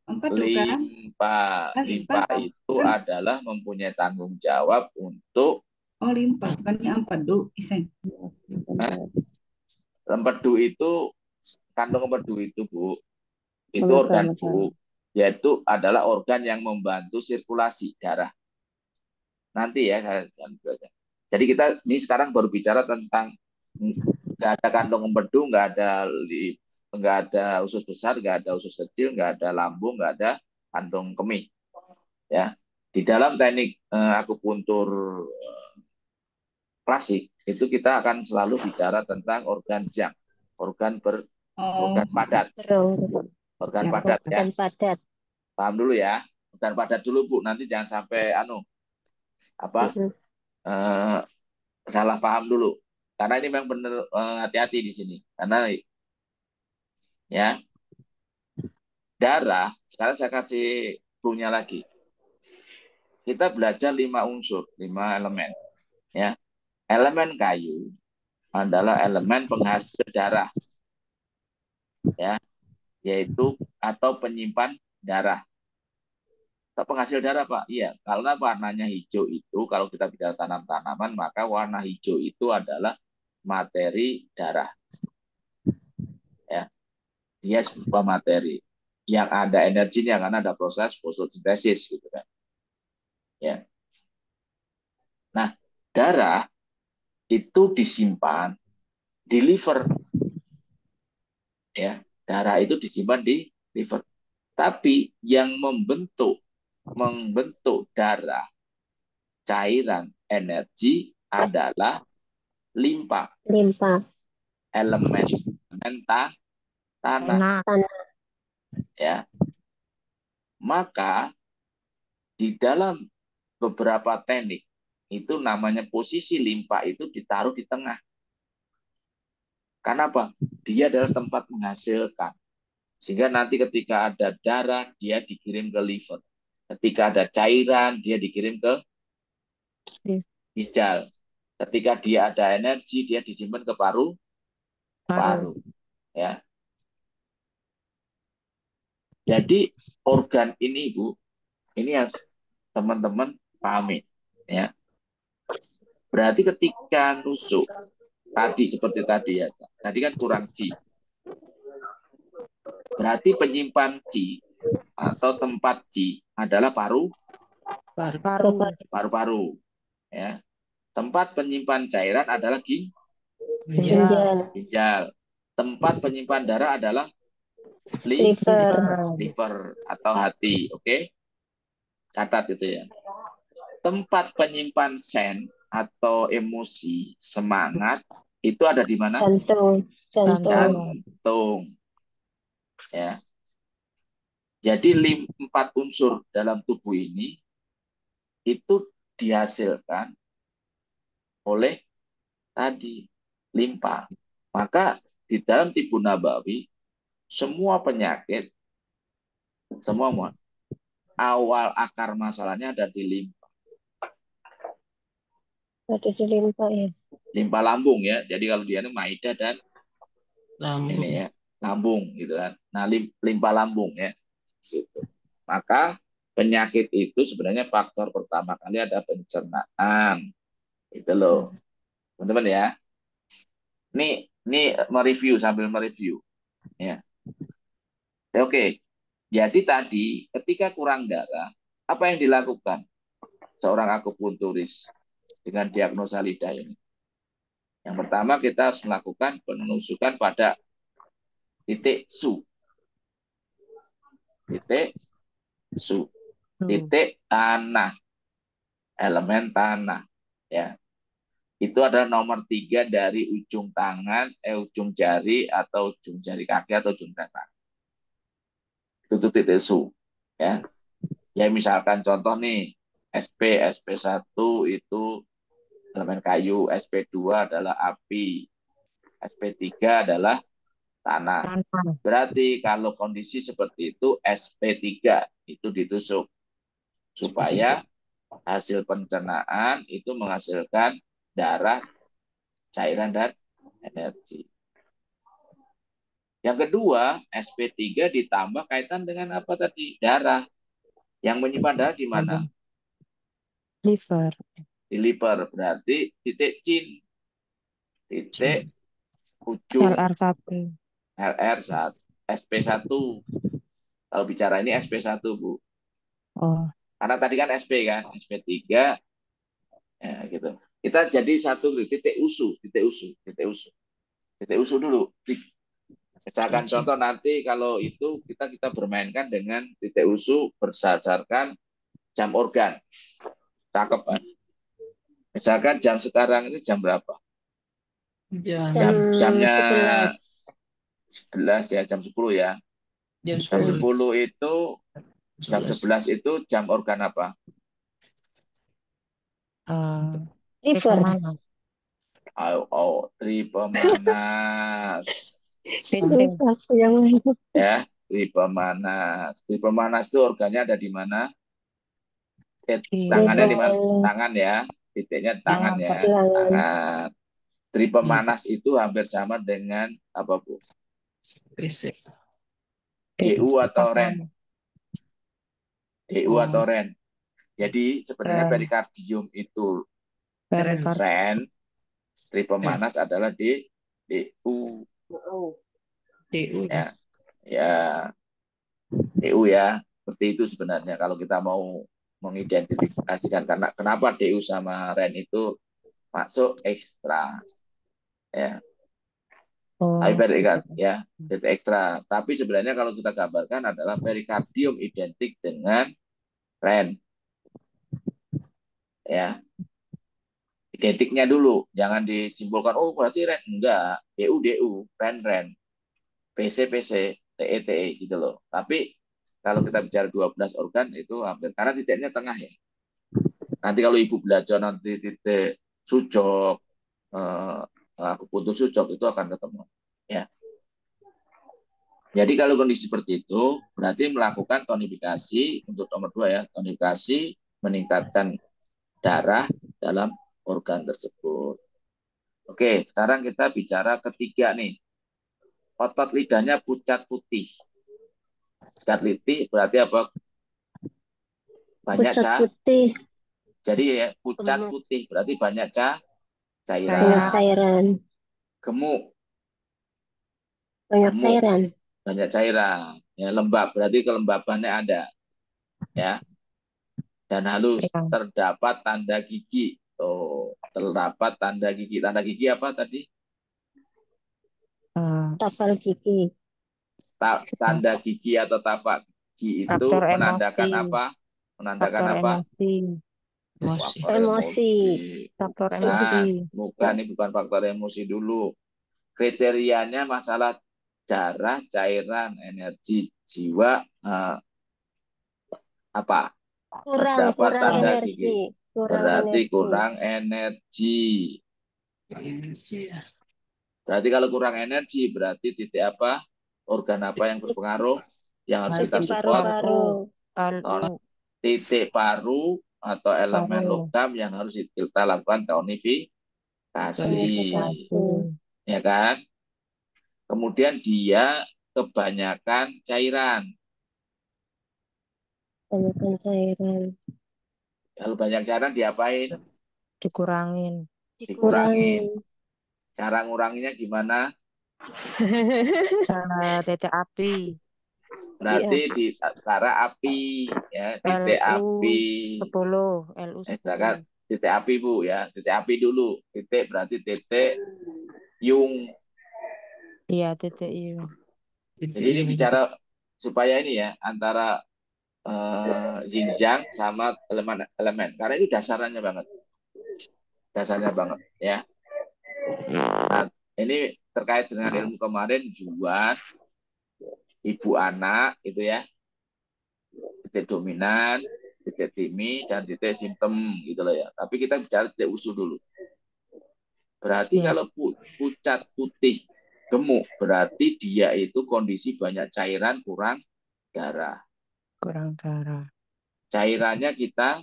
Empedu kan? Limpa. Limpa Limpa itu kan? adalah mempunyai tanggung jawab untuk Oh limpa, bukannya empedu, Isen. empedu itu, kantong empedu itu Bu, itu organ Bu, yaitu adalah organ yang membantu sirkulasi darah. Nanti ya, jadi kita ini sekarang baru bicara tentang nggak ada kantong empedu, nggak ada usus besar, nggak ada usus kecil, nggak ada lambung, nggak ada kantong kemih. Ya, di dalam teknik akupuntur klasik itu kita akan selalu bicara tentang organ siang, organ Oh, padat, Terus. organ ya. padat ya. Dan padat. Paham dulu ya, organ padat dulu Bu. Nanti jangan sampai eh, salah paham dulu. Karena ini memang benar, hati-hati di sini. Karena ya darah. Sekarang saya kasih clue-nya lagi. Kita belajar 5 unsur, 5 elemen. Ya, elemen kayu adalah elemen penghasil darah, ya, yaitu atau penyimpan darah. Atau penghasil darah, Pak. Iya, karena warnanya hijau itu, kalau kita bicara tanam-tanaman, maka warna hijau itu adalah materi darah. Ya, dia sebuah materi yang ada energinya karena ada proses fotosintesis gitu kan. Ya. Nah, darah itu disimpan di liver, ya. Darah itu disimpan di liver. Tapi yang membentuk darah, cairan, energi adalah limpa, Limpa. elemen tanah, Tanah. ya. Maka di dalam beberapa teknik itu namanya posisi limpa itu ditaruh di tengah. Karena apa? dia adalah tempat menghasilkan. Sehingga nanti ketika ada darah, dia dikirim ke liver. Ketika ada cairan, dia dikirim ke ginjal. Ketika dia ada energi, dia disimpan ke paru. Ya. Jadi organ ini, Bu, ini yang teman-teman pahami. Ya. Berarti ketika nusuk, tadi seperti tadi ya, tadi kan kurang Qi. Berarti penyimpan Qi atau tempat Qi adalah paru-paru. Ya. Tempat penyimpan cairan adalah Ginjal. ginjal. Tempat penyimpan darah adalah Liver. liver atau hati. Oke? Catat itu ya. Tempat penyimpan sen atau emosi, semangat, itu ada di mana? Jantung. Jantung. Ya. Jadi 4 unsur dalam tubuh ini itu dihasilkan oleh tadi limpa. Maka di dalam tibu nabawi semua penyakit, semua awal akar masalahnya ada di limpa. Ada di limpa ya. Limpa lambung ya. Jadi kalau dia ini maida dan ini ya, lambung gitu kan. Nah, limpa lambung ya. Gitu. Maka penyakit itu sebenarnya faktor pertama kali ada pencernaan. Itu loh. Teman-teman ya. Ini mereview sambil mereview ya. Oke. Jadi tadi ketika kurang darah, apa yang dilakukan seorang akupunturis dengan diagnosa lidah ini? Yang pertama kita harus melakukan penusukan pada titik su. Titik tanah. Elemen tanah. Ya. Itu adalah nomor 3 dari ujung tangan, ujung jari atau ujung jari kaki atau ujung tangan. Itu titik su. Ya. Ya misalkan contoh nih, SP1 itu elemen kayu, SP2 adalah api, SP3 adalah tanah. Berarti kalau kondisi seperti itu, SP3 itu ditusuk supaya hasil pencernaan itu menghasilkan darah, cairan, dan energi. Yang kedua, SP3 ditambah kaitan dengan apa tadi? Darah. Yang menyimpan darah di mana? Liver. Di liver. Berarti titik cin. Titik ujung LR1. LR1. SP1. Kalau bicara ini SP1, Bu. Oh. Karena tadi kan SP kan, SP3 ya gitu. Kita jadi satu titik usu dulu. Misalkan contoh nanti kalau itu kita bermainkan dengan titik usu berdasarkan jam organ. Cakep kan? Misalkan jam sekarang ini jam berapa? Jamnya 11 ya, jam 10 ya. Jam 10 itu jam 11 itu jam organ apa? Liver. Tri pemanas. Ya, tri pemanas. Tri pemanas itu organnya ada di mana? Tangannya di mana? Tangan ya. Titiknya tangan ya. Tangan. Tri pemanas itu hampir sama dengan apa, Bu? DU atau REN? DU atau REN. Jadi sebenarnya perikardium itu REN, tri pemanas adalah DU. Ya, ya, DU ya. Seperti itu sebenarnya kalau kita mau mengidentifikasikan karena kenapa DU sama REN itu masuk ekstra. Ya. Ya, titik ekstra. Tapi sebenarnya kalau kita gambarkan adalah perikardium identik dengan REN. Ya. Identiknya dulu, jangan disimpulkan oh berarti REN enggak, DU REN PC TE gitu loh. Tapi kalau kita bicara 12 organ itu hampir karena titiknya tengah ya. Nanti kalau Ibu belajar nanti titik sujok aku putus sujok itu akan ketemu. Ya. Jadi kalau kondisi seperti itu, berarti melakukan tonifikasi untuk nomor 2 ya, tonifikasi meningkatkan darah dalam organ tersebut. Oke, sekarang kita bicara ketiga nih. Otot lidahnya pucat putih. Pucat putih berarti apa? Banyak Pucat putih, Jadi ya, pucat gemuk, putih berarti banyak banyak cairan. cairan, Gemuk, banyak gemuk, cairan. banyak cairan. Ya, lembab berarti kelembabannya ada, ya. Dan halus, Ya. terdapat tanda gigi. Oh, terdapat tanda gigi. Tanda gigi apa tadi? Tapal gigi, Tanda gigi atau tapak gigi itu Faktor menandakan emosi. apa? Menandakan Faktor apa? emosi. Emosi. Faktor emosi, emosi. Faktor Bukan, emosi. bukan, ini bukan faktor emosi dulu. Kriterianya masalah darah, cairan, energi, jiwa, apa? kurang Terdapat tanda energi, gigi. kurang Berarti energi. kurang energi. Berarti kalau kurang energi, berarti titik apa? Organ apa yang berpengaruh? Yang harus kita Titik support? paru-paru, Paru. Titik paru atau elemen Paru. logam yang harus kita lakukan tonifikasi. tonifikasi, Ya kan? Kemudian dia kebanyakan cairan. banyakkan cairan, Kalau banyak cairan diapain? Dikurangin. Dikurangin. dikurangin. Cara nguranginya gimana? Titik api. Berarti Iya, di cara api, ya, titik api. LU 10. LU Misalkan 10. titik api Bu ya, titik api dulu. Titik berarti titik yung. Iya, titik U. Jadi ini bicara supaya ini ya antara Xinjiang sama elemen-elemen. Karena itu dasarnya banget. Dasarnya banget ya. Nah, ini terkait dengan ilmu kemarin Juan, ibu anak itu ya. Titik dominan, titik timi, dan titik simptom gitu loh ya. Tapi kita bicara titik usul dulu. Berarti Siap. kalau pucat putih gemuk, berarti dia itu kondisi banyak cairan, kurang darah. Kurang darah. Cairannya kita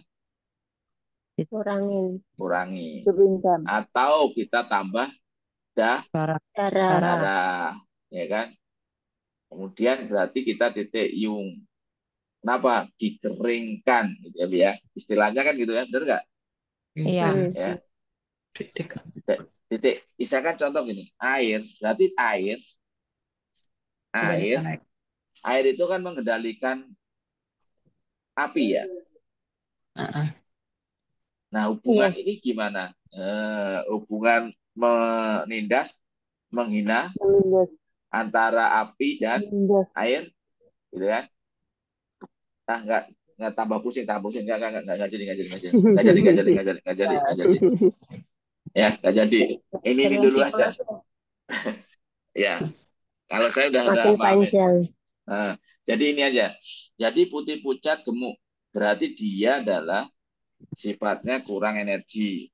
kurangin kurangi. Kebinkan. Atau kita tambah Darah. darah, darah. Ya kan? Kemudian berarti kita titik yung. Kenapa? Dikeringkan. Gitu ya. Istilahnya kan gitu ya. Benar nggak? Iya. Ya. Titik. Misalkan contoh gini. Air. Berarti air. Air itu kan mengendalikan api ya. Nah, hubungan Iya. ini gimana? Hubungan menindas, menghina antara api dan air, gitu kan? Nah, nggak tambah pusing, nggak jadi, nggak jadi. Ya, nggak jadi. Ini dulu aja. Ya, kalau saya udah Makin pahamin. panjang. Nah, jadi ini aja. Jadi putih pucat gemuk, berarti dia adalah sifatnya kurang energi.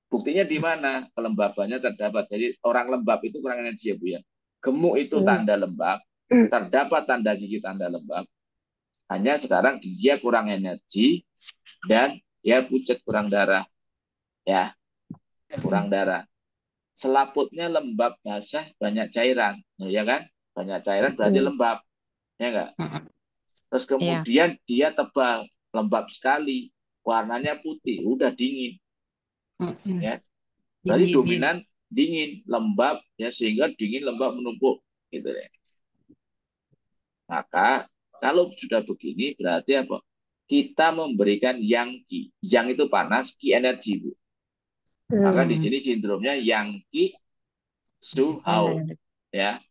Buktinya di mana? Kelembabannya terdapat. Jadi orang lembab itu kurang energi ya Bu ya. Gemuk itu tanda lembab, terdapat tanda gigi tanda lembab. Hanya sekarang dia kurang energi dan dia pucat kurang darah. Ya, kurang darah. Selaputnya lembab basah banyak cairan, ya kan? Banyak cairan berarti lembab, ya enggak? Terus kemudian dia tebal, lembab sekali, warnanya putih, udah dingin. Ya. Berarti dominan dingin, lembab ya sehingga dingin lembab menumpuk gitu ya. Maka kalau sudah begini berarti apa? Kita memberikan yang ki. Yang itu panas, ki energi, Bu. Maka di sini sindromnya yang ki su hao ya.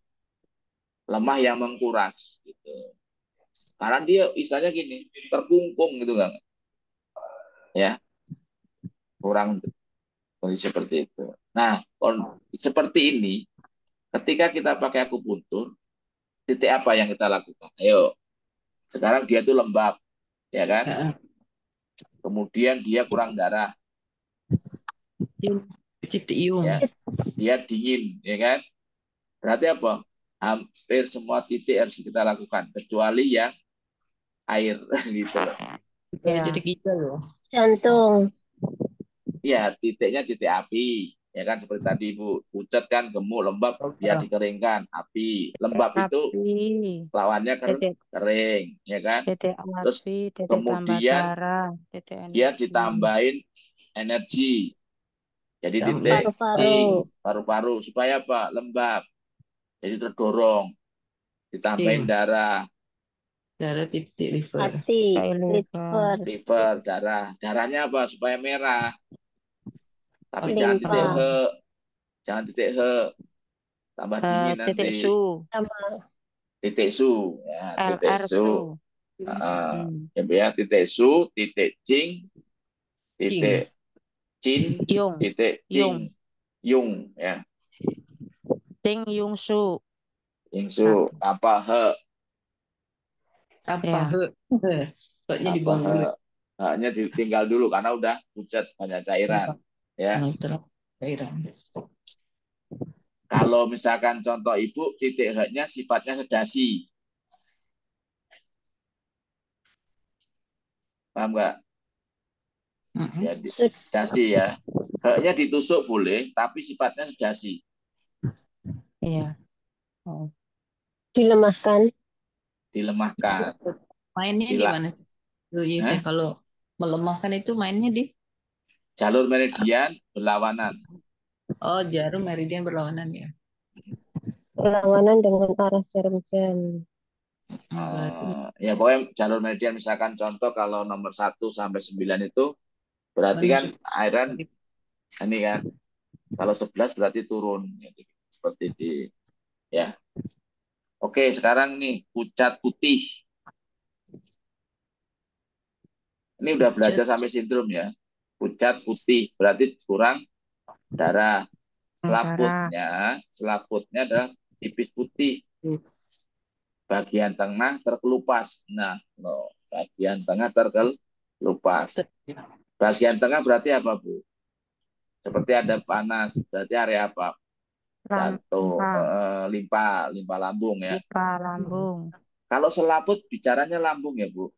Lemah yang mengkuras gitu. Karena dia istilahnya gini, terkungkung gitu kan. Ya. Kurang kondisi seperti itu. Nah, seperti ini ketika kita pakai akupuntur, titik apa yang kita lakukan? Ayo, sekarang dia tuh lembab, ya kan? Kemudian dia kurang darah, ya. Dia dingin, ya kan? Berarti apa? hampir semua titik harus kita lakukan kecuali yang air gitu loh. Ya. Titik hijau loh. Jantung. Ya, titiknya titik api. Ya kan seperti tadi Ibu, pucat kan gemuk lembab dia dikeringkan api. Lembab itu Api, lawannya titik kering, ya kan? titik Terus api, titik tambah kemudian darah, titik dia energi. ditambahin energi. Jadi Tambah. titik Paru-paru. cing, paru-paru supaya apa? Lembab. Jadi terdorong. Ditambahin Cing. darah, Darah titik liver. Hati. Kayak liver. Liver. liver, darah. Darahnya apa? Supaya merah. Tapi jangan titik Limpa. H. Jangan titik H. Tambah dingin Titik nanti. su, Tambah Titik su. Ya, titik LR su. su. Ya, titik su, titik cing, titik cin, Yung, titik yung, cing, yung, ya. ting yung su. Ingsu, Satu. tanpa H, Tanpa Ya. H. H-nya tanpa dibuang H. dulu. H-nya ditinggal dulu karena udah pucat banyak cairan. Ya. Terus cairan. Kalau misalkan contoh Ibu, titik H-nya sifatnya sedasi. Paham nggak? Jadi sedasi ya. H-nya ditusuk boleh, tapi sifatnya sedasi. Iya. Oh. dilemahkan. Dilemahkan. Mainnya gimana? Kalau melemahkan itu mainnya di jalur meridian berlawanan. Oh, jarum meridian berlawanan ya. Berlawanan dengan arah jarum jam. Ya pokoknya jalur meridian misalkan contoh kalau nomor 1 sampai 9 itu berarti kan iron ini kan. Kalau 11 berarti turun. Seperti di ya. Oke, sekarang nih pucat putih. Ini udah belajar sampai sindrom ya. Pucat putih berarti kurang darah. Selaputnya adalah tipis putih. Bagian tengah terkelupas. Nah, bagian tengah terkelupas. Bagian tengah berarti apa, Bu? Seperti ada panas, berarti area apa? Jantung, limpa lambung ya. Limpa lambung. Kalau selaput bicaranya lambung ya, Bu.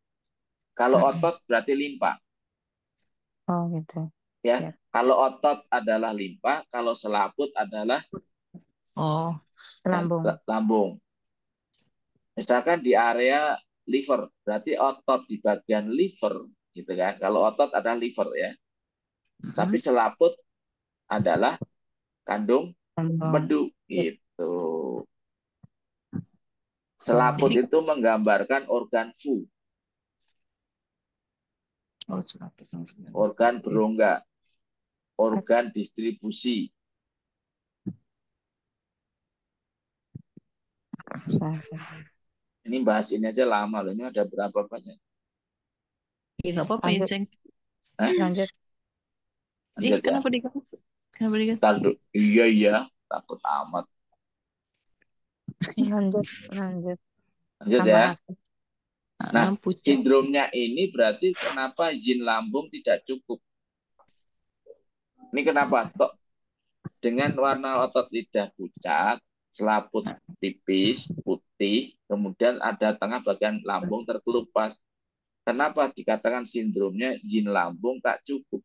Kalau otot berarti limpa. Oh, gitu. Ya. Siap. Kalau otot adalah limpa, kalau selaput adalah lambung. Misalkan di area liver, berarti otot di bagian liver, gitu kan? Kalau otot adalah liver ya. Tapi selaput adalah kandung empedu, gitu. Selaput itu menggambarkan organ fu, organ berongga, organ distribusi. Ini bahas ini aja lama loh. Ini ada berapa banyak? Iya, apa-apa ya, Ceng. Lanjut. Kenapa diganti? Iya, takut amat. Lanjut ya. Nah, sindromnya ini berarti kenapa yin lambung tidak cukup? Ini kenapa? Dengan warna otot lidah pucat, selaput tipis, putih, kemudian ada tengah bagian lambung terkelupas. Kenapa dikatakan sindromnya yin lambung tak cukup?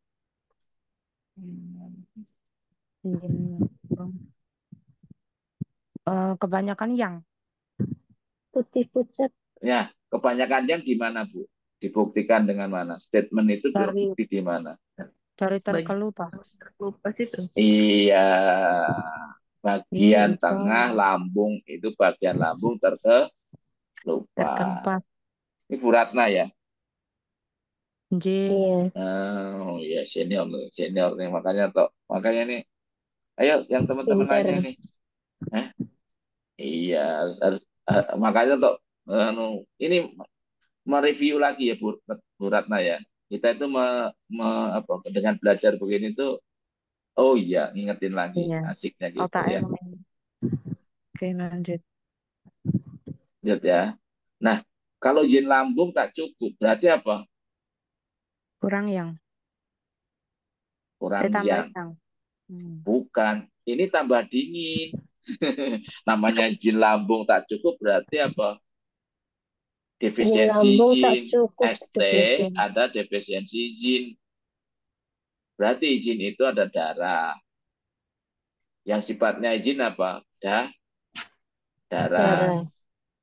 Kebanyakan yang putih pucat. Ya, kebanyakan yang di mana, Bu? Dibuktikan dengan mana? Statement itu terbukti di mana? Dari terkelupas. Terkelupas itu. Iya. Bagian tengah lambung itu bagian lambung terkelupas. Ini Bu Ratna ya? Iya. Oh ya senior nih makanya nih. Ayo yang teman-teman lainnya nih. Iya harus makanya ini mereview lagi ya Bu Ratna ya. Kita itu dengan belajar begini tuh oh iya ngingetin lagi asiknya gitu ya. Oke, lanjut ya. Nah, kalau yin lambung tak cukup berarti apa? Kurang yang. Bukan, ini tambah dingin. Namanya izin lambung tak cukup berarti apa? Izin Defisiensi lambung tak izin. cukup ST definitif. ada defisiensi izin. Berarti izin itu ada darah. Yang sifatnya izin apa? Darah. Darah.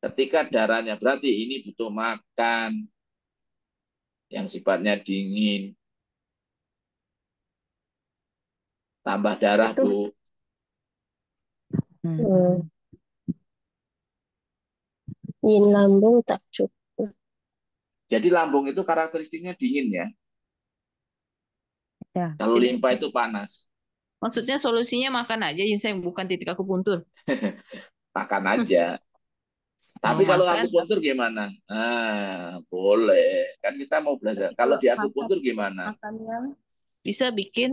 Ketika darahnya berarti ini butuh makan. Yang sifatnya dingin. Tambah darah, Itu Bu. hmm, izin lambung tak cukup. Jadi lambung itu karakteristiknya dingin ya. Ya. Kalau Jadi limpa itu panas. maksudnya solusinya makan aja ginseng, bukan titik akupuntur. Makan aja. Tapi Mau kalau makan, akupuntur gimana? Boleh. Kan kita mau belajar. tapi Kalau kalau di makan akupuntur gimana? makan yang bisa bikin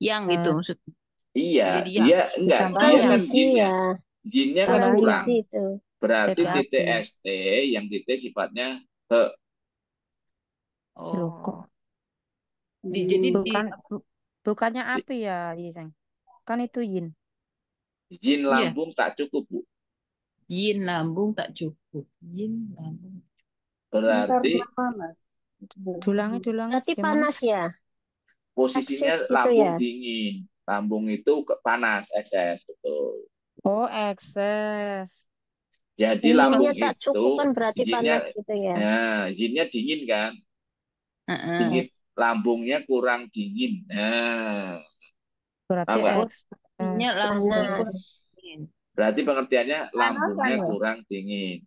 yang gitu Eh, maksudnya. Iya, Jadi yang. dia enggak, ditambah dia Kurang kan yang gizi jinnya. ya. Jinnya kan Kurang tambahin kurang. gizi itu. Berarti titik titik api. ST yang titik sifatnya he. Loh, kok Oh, jadi di bukan bukannya api ya, Yiseng? Kan itu yin. Jin ya lambung tak cukup, Bu. yin lambung tak cukup. Yin lambung. Berarti Dulangi Berarti gimana? panas ya. posisinya Eksis gitu lambung ya. dingin. Lambung itu panas, ekses. Betul. Oh, ekses. Jadi Yinnya lambung tak itu cukup kan berarti jinnya, panas gitu ya. jinnya dingin kan? Heeh. Dingin. Lambungnya kurang dingin. Berarti Paham nggak? Oh, ekses. ininya lambungnya kurang Panas. dingin. Berarti pengertiannya lambungnya Panasan ya? kurang dingin.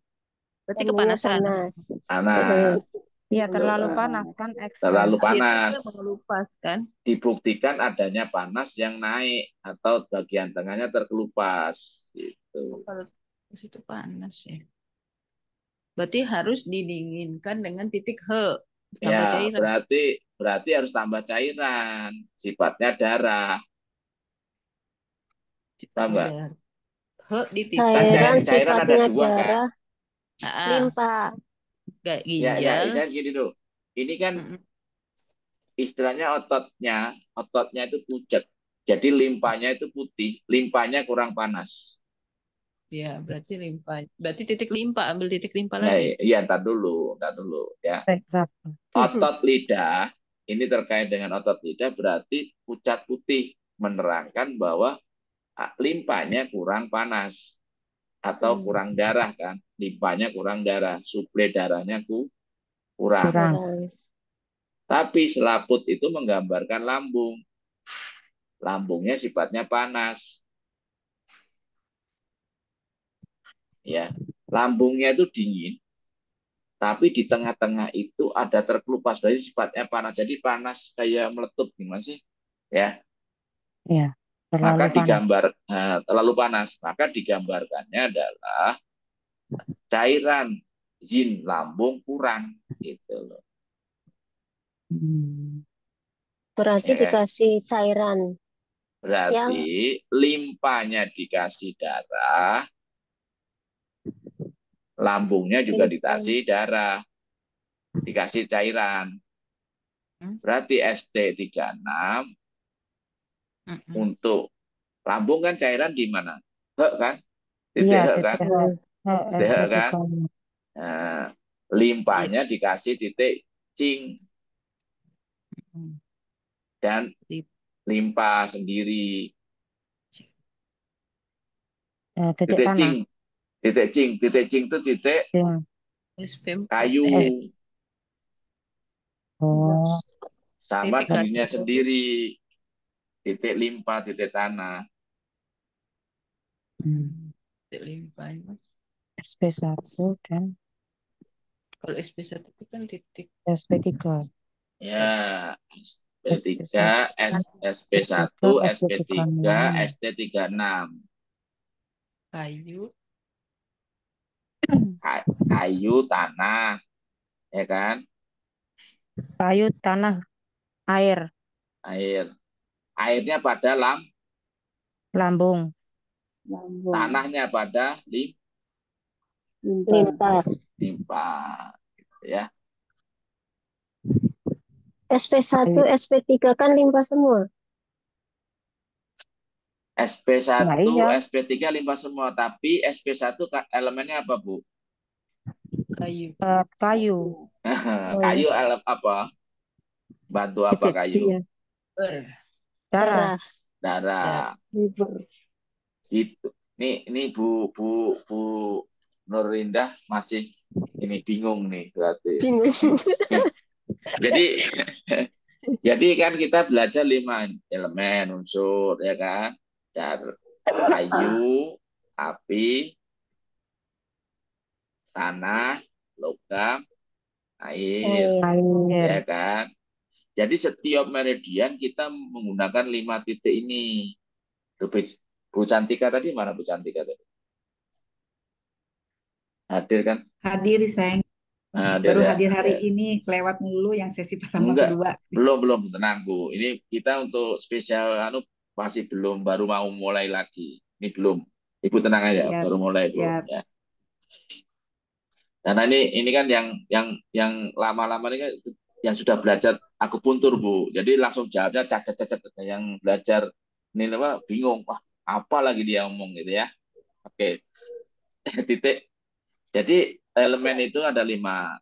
Berarti Lambungnya kepanasan. panas. Panas. Iya, terlalu Betul. panas kan Terlalu ekses. Akhirnya panas. dia mengelupas kan? Dibuktikan adanya panas yang naik atau bagian tengahnya terkelupas. Gitu. Kalau terus itu panas ya. Berarti harus didinginkan dengan titik he. Tambah Ya, cairan. berarti harus tambah cairan. Sifatnya darah. Paham nggak? Udah. He di titik. Kan Cairan cairan ada sifatnya dua kan? darah, limpa. Gak Ya, ginjal. misalnya gini dulu. Ini kan Mm-mm. istilahnya ototnya itu pucat. Jadi limpanya itu putih, limpanya kurang panas. Ya, berarti limpa. Berarti titik limpa, ambil titik limpa Ya, lagi. iya, ntar dulu ya. Eksak. Otot lidah ini terkait dengan otot lidah berarti pucat putih menerangkan bahwa limpanya kurang panas atau kurang darah kan, limpanya kurang darah, suplai darahnya kurang. Kurang. Tapi selaput itu menggambarkan lambung. Lambungnya sifatnya panas. Ya, lambungnya itu dingin, tapi di tengah-tengah itu ada terkelupas, berarti sifatnya panas. Jadi panas kayak meletup gimana sih? Ya, Iya, terlalu maka panas. terlalu panas. Maka digambarkannya adalah cairan zin lambung kurang gitu loh. Berarti Ya kan? dikasih cairan yang Berarti limpanya dikasih darah, lambungnya juga dikasih darah, dikasih cairan. Berarti ST36 untuk lambung kan cairan di mana? Hek kan? Titik Iya, hek kan? titik Titik hek kan? estetika. Nah, limpanya dikasih titik cing dan limpa sendiri. Titik Titik tanah. cing, titik cing itu titik Cing. kayu Oh, sama Titik dirinya kayu. sendiri. Titik limpa, titik tanah. Titik limpa. SP1 dan Kalau SP1 itu kan titik. SP3. Ya, SP3, SP1, SP3, ST36. Kayu. Kayu, tanah, ya kan? Kayu, tanah, air, Air. Airnya pada lambung. tanahnya pada limpa. limpa. Gitu ya. SP1, SP3 kan limpa semua. Nah, SP1, iya. SP3 limpah semua, tapi SP1 elemennya apa, Bu? Kayu. Kayu. Oh, Kayu iya. elemen apa? Bantu apa Titik kayu? dia. Ber. Darah. Darah. Liver. Gitu. Ini Bu Nurindah masih ini bingung nih berarti. Bingung. Jadi jadi kan kita belajar 5 elemen unsur ya kan. Kayu, api, tanah, logam, air, Air. ya kan. Jadi setiap meridian kita menggunakan 5 titik ini. Bu Cantika tadi mana Bu Cantika tadi? Hadir kan? Hadir, Iseng. Hadir Baru ya. hadir hari ini, kelewat mulu yang sesi pertama Enggak, kedua. belum tenang Bu. Ini kita untuk spesial masih belum, baru mau mulai lagi. Ini belum. Ibu tenang aja, Siap, baru mulai Bu. siap. Ya. Karena ini kan yang lama-lama ini kan yang sudah belajar akupuntur Bu. Jadi langsung jawabnya cacat-cacat. Yang belajar ini apa bingung. Wah, apa lagi dia ngomong gitu ya. Oke. Titik. Jadi elemen itu ada 5.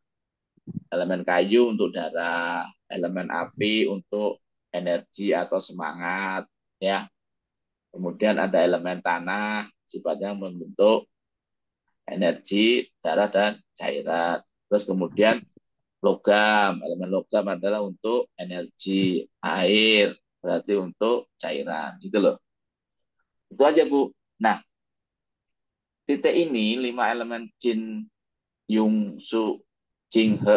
Elemen kayu untuk darah, elemen api untuk energi atau semangat, ya. Kemudian ada elemen tanah, sifatnya membentuk energi, darah dan cairan. Terus kemudian logam, elemen logam adalah untuk energi, air berarti untuk cairan, gitu loh. Itu aja Bu. Nah, titik ini 5 elemen Jin Yung Su Jing He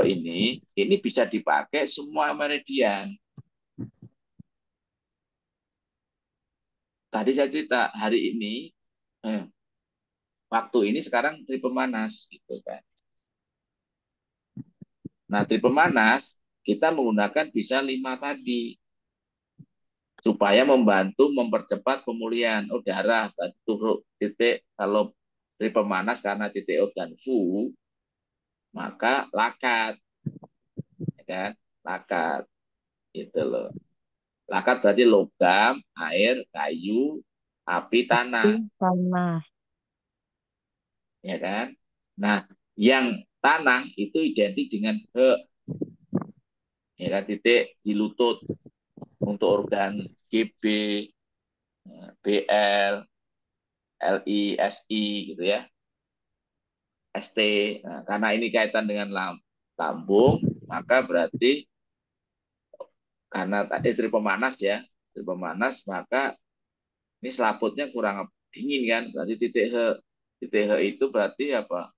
ini bisa dipakai semua meridian. Tadi saya cerita hari ini, waktu ini sekarang tri pemanas gitu kan. Nah, tri pemanas kita menggunakan bisa 5 tadi supaya membantu mempercepat pemulihan darah. Turun titik kalau tri pemanas karena titik organ Fu, maka lakat, ya kan? Lakat, gitu loh. Lakat berarti logam, air, kayu, api, tanah, Tanah. ya kan? Nah, yang tanah itu identik dengan he, ya kan, titik di lutut untuk organ GB, BL, LI, SI gitu ya, ST. Nah, karena ini kaitan dengan lambung, maka berarti karena tadi tri pemanas ya, tri pemanas, maka ini selaputnya kurang dingin kan, berarti titik H. Titik H itu berarti apa?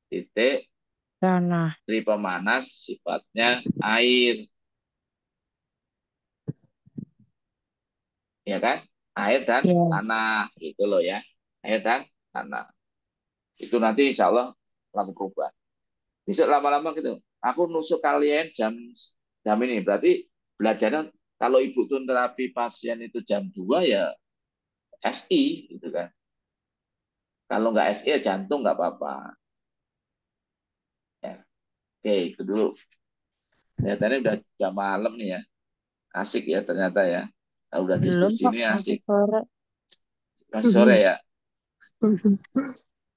Titik Tanah. tri pemanas sifatnya air, ya kan? Air dan Ya. tanah gitu loh ya. Air dan tanah. Itu nanti insya Allah laku perubahan. Besok lama-lama gitu. Aku nusuk kalian jam ini. Berarti belajarnya kalau ibu tuh terapi pasien itu jam 2 ya SI gitu kan. Kalau nggak SI ya jantung nggak apa-apa. Ya. Oke, itu dulu. Kelihatannya udah jam malam nih ya. Asik ya ternyata ya. Kalau udah Belum diskusi kok, ini masih asik. sore. Masih sore ya.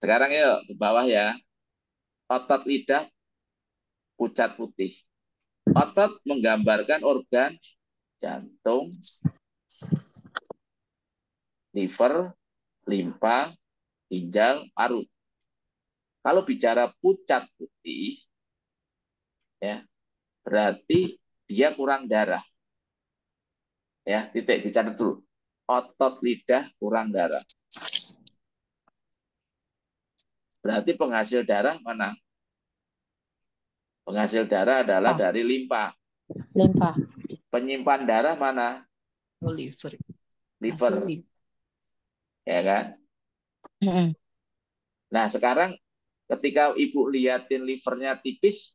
Sekarang yuk ke bawah ya. Otot lidah pucat putih. Otot menggambarkan organ jantung, liver, limpa, ginjal, paru. Kalau bicara pucat putih, ya berarti dia kurang darah. Ya, titik dicatat dulu. Otot lidah kurang darah. Berarti penghasil darah mana? Penghasil darah adalah dari limpa. Limpa. Penyimpan darah mana? Liver. Liver. Ya kan? Nah, sekarang ketika ibu liatin livernya tipis,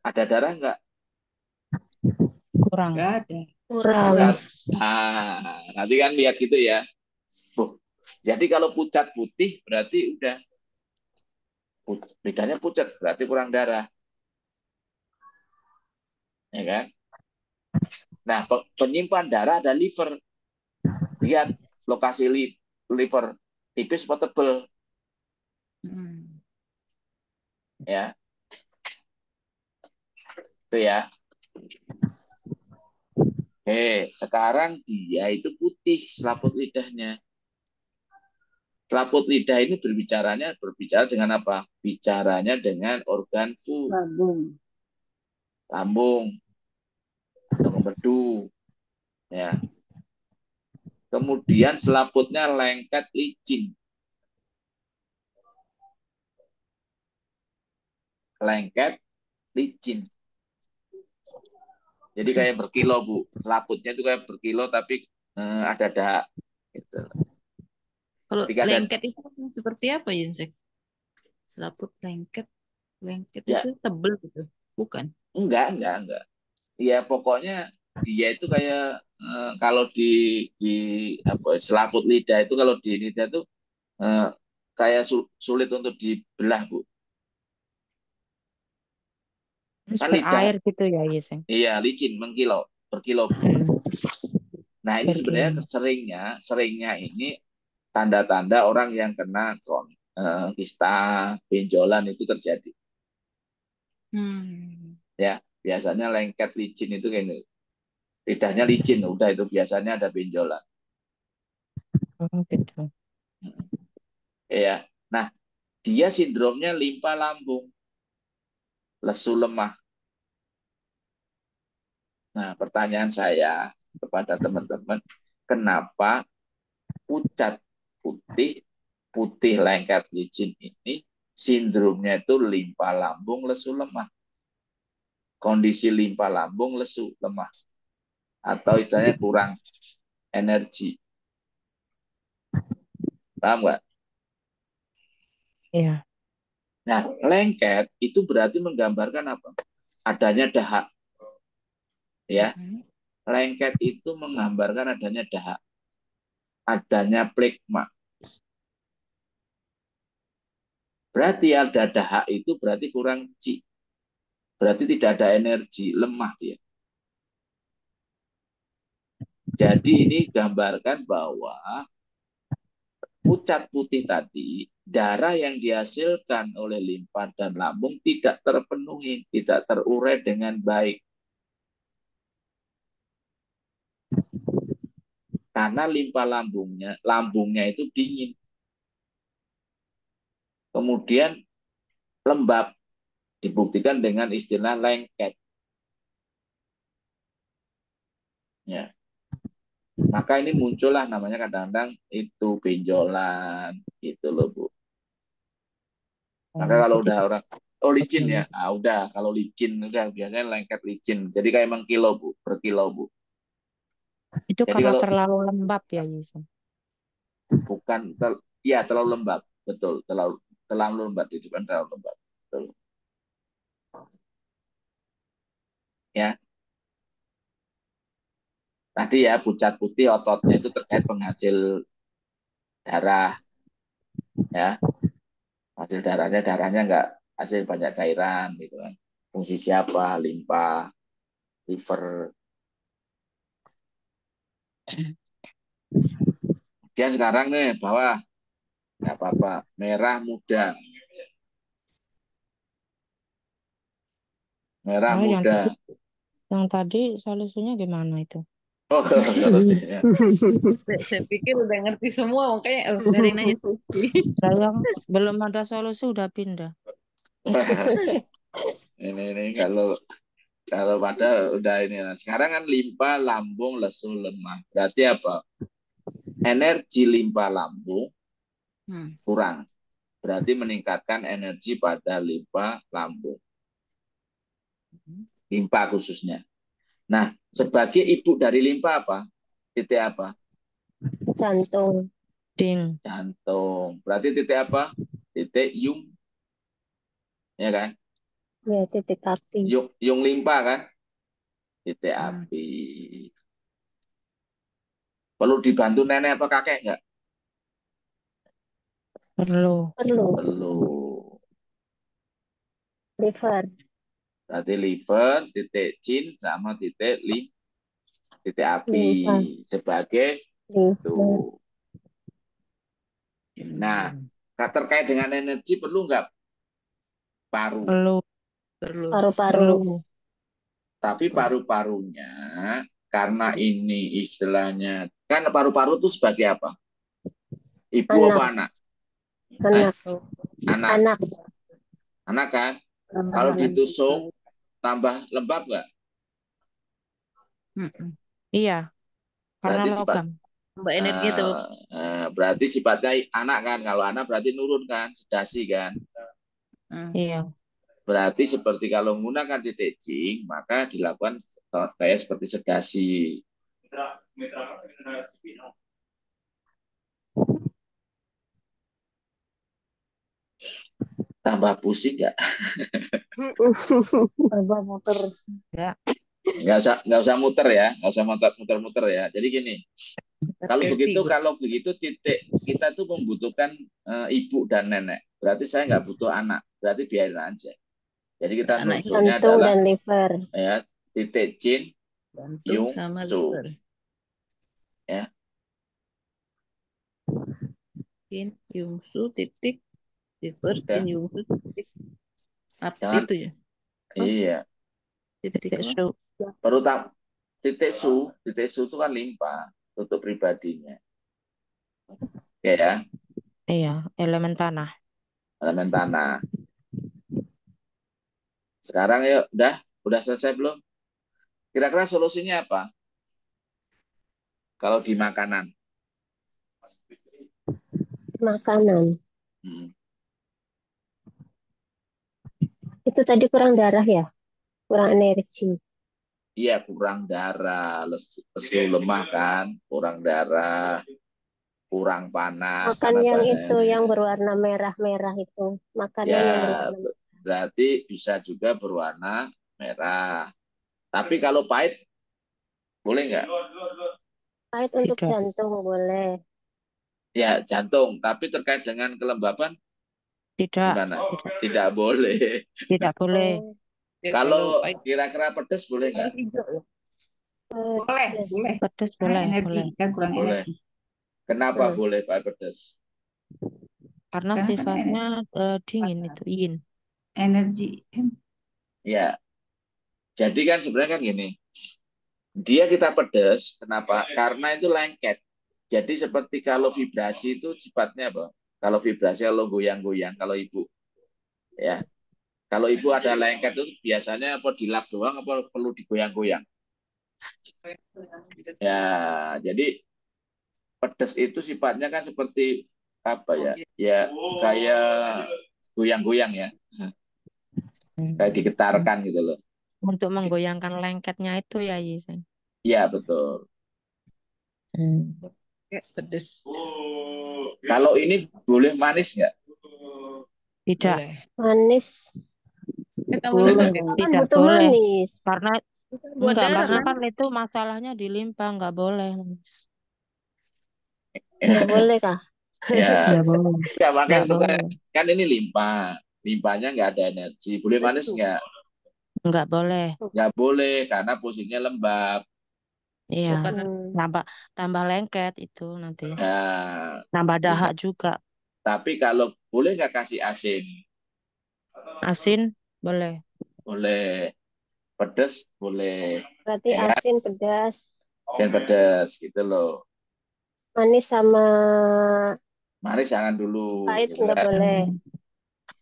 ada darah nggak? Kurang. Nggak ada. Kurang. Nanti kan lihat gitu ya. Jadi kalau pucat putih berarti udah lidahnya pucat, berarti kurang darah. Ya kan? Nah, penyimpan darah ada liver. Lihat, lokasi liver tipis atau tebel Hmm. ya. Itu ya. Sekarang dia itu putih selaput lidahnya. Selaput lidah ini berbicara dengan apa? Bicaranya dengan organ Lambung. lambung atau empedu ya. Kemudian selaputnya lengket licin. Lengket licin. Jadi kayak berkilo, Bu. Selaputnya itu kayak berkilo tapi ada dahak gitu. Kalau Ketika ada lengket itu seperti apa, Yunsek? Selaput lengket. Lengket ya itu tebel gitu. Bukan. enggak. Ya pokoknya dia itu kayak kalau di apa selaput lidah itu kalau di lidah itu eh, kayak sulit untuk dibelah, Bu. Terus Kan lidah berair gitu ya, Yeseng. iya licin mengkilo, berkilo, Bu. Nah, ini sebenarnya Berkilo. seringnya ini tanda-tanda orang yang kena kista, benjolan itu terjadi. Hmm. Ya, biasanya lengket licin itu kayak ini. Lidahnya licin, udah itu biasanya ada benjolan. Oh, gitu. Ya. Nah, dia sindromnya limpa lambung, lesu lemah. Nah, pertanyaan saya kepada teman-teman, kenapa pucat putih, putih lengket licin ini sindromnya itu limpa lambung, lesu lemah. Kondisi limpa lambung, lesu lemah. Atau istilahnya kurang energi. Paham nggak? Iya. Nah, lengket itu berarti menggambarkan apa? Adanya dahak. Ya, Hmm. lengket itu menggambarkan adanya dahak, adanya plegma. Berarti ada dahak itu berarti kurang ci. Berarti tidak ada energi, lemah dia. Jadi ini gambarkan bahwa pucat putih tadi, darah yang dihasilkan oleh limpa dan lambung tidak terpenuhi, tidak terurai dengan baik. Karena limpa lambungnya itu dingin. Kemudian lembab, dibuktikan dengan istilah lengket. Ya. Maka ini muncullah namanya kadang-kadang itu benjolan gitu loh, Bu. Maka kalau Jadi udah orang licin ya, begini. udah kalau licin udah biasanya lengket licin. Jadi kayak mengkilo, Bu, berkilo, Bu. Itu Jadi karena kalau terlalu lembab ya, Yeseng. bukan ya terlalu lembab, betul, terlalu lembab itu kan terlalu lembab. Betul. Ya, tadi ya pucat putih ototnya itu terkait penghasil darah ya. Hasil darahnya nggak hasil banyak cairan gitu kan. Fungsi siapa? Limpa, liver. Dia sekarang nih bawah nggak apa-apa, merah muda, merah Oh, muda. yang tadi solusinya gimana itu? Oh, solusinya. Saya pikir udah ngerti semua, makanya nggak ada yang nanya sih. Saya yang belum ada solusi udah pindah. Ini kalau pada udah ini. Nah, sekarang kan limpa, lambung, lesu, lemah. Berarti apa? Energi limpa lambung Hmm. kurang. Berarti meningkatkan energi pada limpa lambung. Limpa khususnya. Nah, sebagai ibu dari limpa apa? Titik apa? Jantung. Ding. Jantung. Berarti titik apa? Titik yung, ya kan? Ya, titik api. Yung limpa kan? Titik Hmm. api. Perlu dibantu nenek apa kakek enggak? Perlu. Perlu. Perlu. Liver. Berarti liver, titik cin, sama titik api Limpa. sebagai itu. Liver. Nah, terkait dengan energi perlu nggak paru? Perlu, Perlu. Paru-paru. perlu. Tapi paru-parunya karena ini istilahnya kan paru-paru itu sebagai apa? Ibu apa Anak, anak? anak, Anak, anak. anak kan? Kalau Anak. ditusuk tambah lembab nggak? Mm-mm. Iya, karena Berarti sifat logam. Tambah energi atau berarti sifatnya anak kan? Kalau anak berarti nurun kan, sedasi kan? Iya. Berarti seperti kalau menggunakan titik jing, maka dilakukan kayak seperti sedasi. Tambah pusing nggak? Tambah muter. Ya, Nggak usah muter ya, nggak usah muter-muter ya. Jadi gini, kalau begitu titik kita tuh membutuhkan ibu dan nenek. Berarti saya nggak butuh anak. Berarti biarin aja. Jadi kita anak nusulnya Jantung adalah dan liver. ya titik jin jantung yung sama su liver. ya. Jin Yungsu titik liver Udah. Jin Yungsu titik apa Jangan itu ya? iya. Titik titik apa? su. Terutama titik su itu kan limpa untuk pribadinya. Oke ya, Iya, elemen tanah. elemen tanah. Sekarang yuk, udah selesai belum? Kira-kira solusinya apa? Kalau di makanan. Makanan. Hmm. Itu tadi kurang darah ya? Kurang energi. Iya, kurang darah, lesu lemah kan, kurang darah, kurang panas Makan karena yang banyak itu yang berwarna merah-merah itu. Makanan yang ya, berwarna berarti bisa juga berwarna merah. Tapi kalau pahit boleh nggak? pahit untuk Tidak. jantung boleh. Ya, jantung. Tapi terkait dengan kelembaban Tidak. gimana? Tidak boleh. Tidak boleh. Oh, Ya, Kalau pahit kira-kira pedas boleh nggak? harus hijau ya. Boleh, pedas. boleh. Pedas Karena boleh, energi, boleh. kan kurang Boleh. energi. Kenapa Hmm. boleh Pak pedas? Karena Karena kan sifatnya dingin panas. itu, yin. Energi kan Ya, jadi kan sebenarnya kan gini. Dia kita pedas, kenapa? Karena itu lengket. Jadi seperti kalau vibrasi itu sifatnya apa? Kalau vibrasi kalau goyang-goyang, kalau ibu ya. Kalau ibu ada lengket itu biasanya apa dilap doang apa perlu digoyang-goyang? Ya, jadi pedas itu sifatnya kan seperti apa ya? Ya kayak goyang-goyang ya, kayak Hmm. digetarkan gitu loh. Untuk menggoyangkan lengketnya itu ya, Yisen. Iya betul. Kayak pedes. Kalau ini boleh manis nggak? Tidak, Boleh. Manis. Tahunya boleh. pakai Kan Tidak butuh boleh. manis. Karena buat enggak, darah karena kan? kan itu masalahnya di limpa, nggak boleh. Nggak boleh kah? Ya, Nggak boleh. nggak makanya Nggak boleh. kan ini limpa, limpanya nggak ada energi. Boleh manis Restu. nggak? Nggak boleh. Nggak boleh karena posisinya lembab. Iya. Oh, karena Tambah tambah lengket itu nanti. Nah, Nambah dahak juga. tapi kalau boleh nggak kasih asin? Asin boleh. Boleh. Pedas boleh. Berarti Ya kan? asin, pedas, Asin pedas gitu loh. manis sama Manis jangan dulu pahit gitu nggak kan. boleh.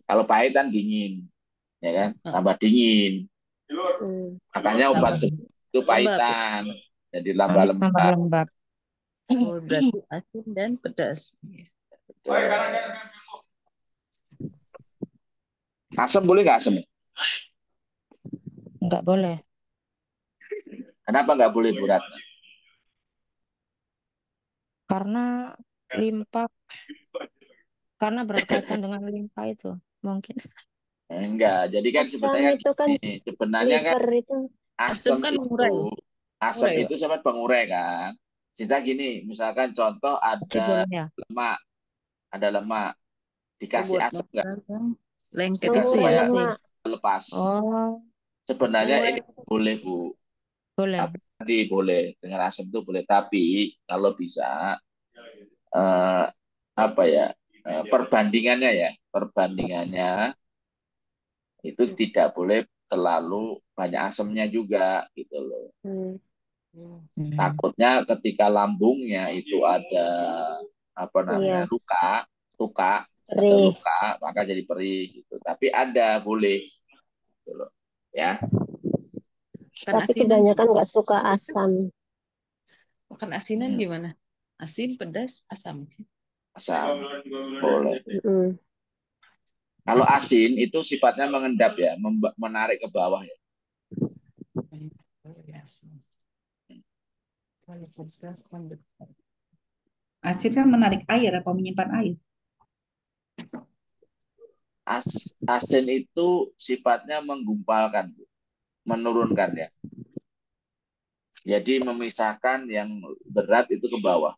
Kalau pahit kan dingin, ya kan? Tambah dingin. Hmm. Makanya obat tambah itu lembab. pahitan. Jadi tambah Manis tambah lembab. lembab. Oh, berarti asin dan pedas. Asam boleh nggak asam? Nggak boleh. Kenapa nggak boleh Bu Ratna? Karena limpa, karena berkaitan dengan limpa itu mungkin. Enggak. Jadi kan Asam sebenarnya itu kan sebenarnya kan liver itu. Asam asam kan itu mengurai. asam Mengurai, Pak. itu sama pengurai kan. Cinta gini, misalkan contoh Jadi ada boleh ya. lemak, ada lemak, dikasih Buat asam nggak? makanan yang lengket itu Dikasih Mengurai ya. lemak. lepas. Oh, Sebenarnya Mengurai. ini boleh Bu. boleh. Tapi boleh dengan asam itu boleh. Tapi kalau bisa apa ya? perbandingannya ya, perbandingannya itu tidak boleh terlalu banyak asamnya juga gitu loh. Takutnya ketika lambungnya itu ada apa namanya Iya, luka, ada perih. luka, maka jadi perih gitu. Tapi ada boleh gitu loh. Ya, Makan Tapi asinan, kebanyakan nggak suka asam. makan asinan Hmm. gimana? Asin, pedas, asam. asam boleh. Mm. Kalau asin itu sifatnya mengendap ya, menarik ke bawah ya. Asin kan menarik air apa menyimpan air? Asin itu sifatnya menggumpalkan, Bu. Menurunkan ya. Jadi memisahkan yang berat itu ke bawah.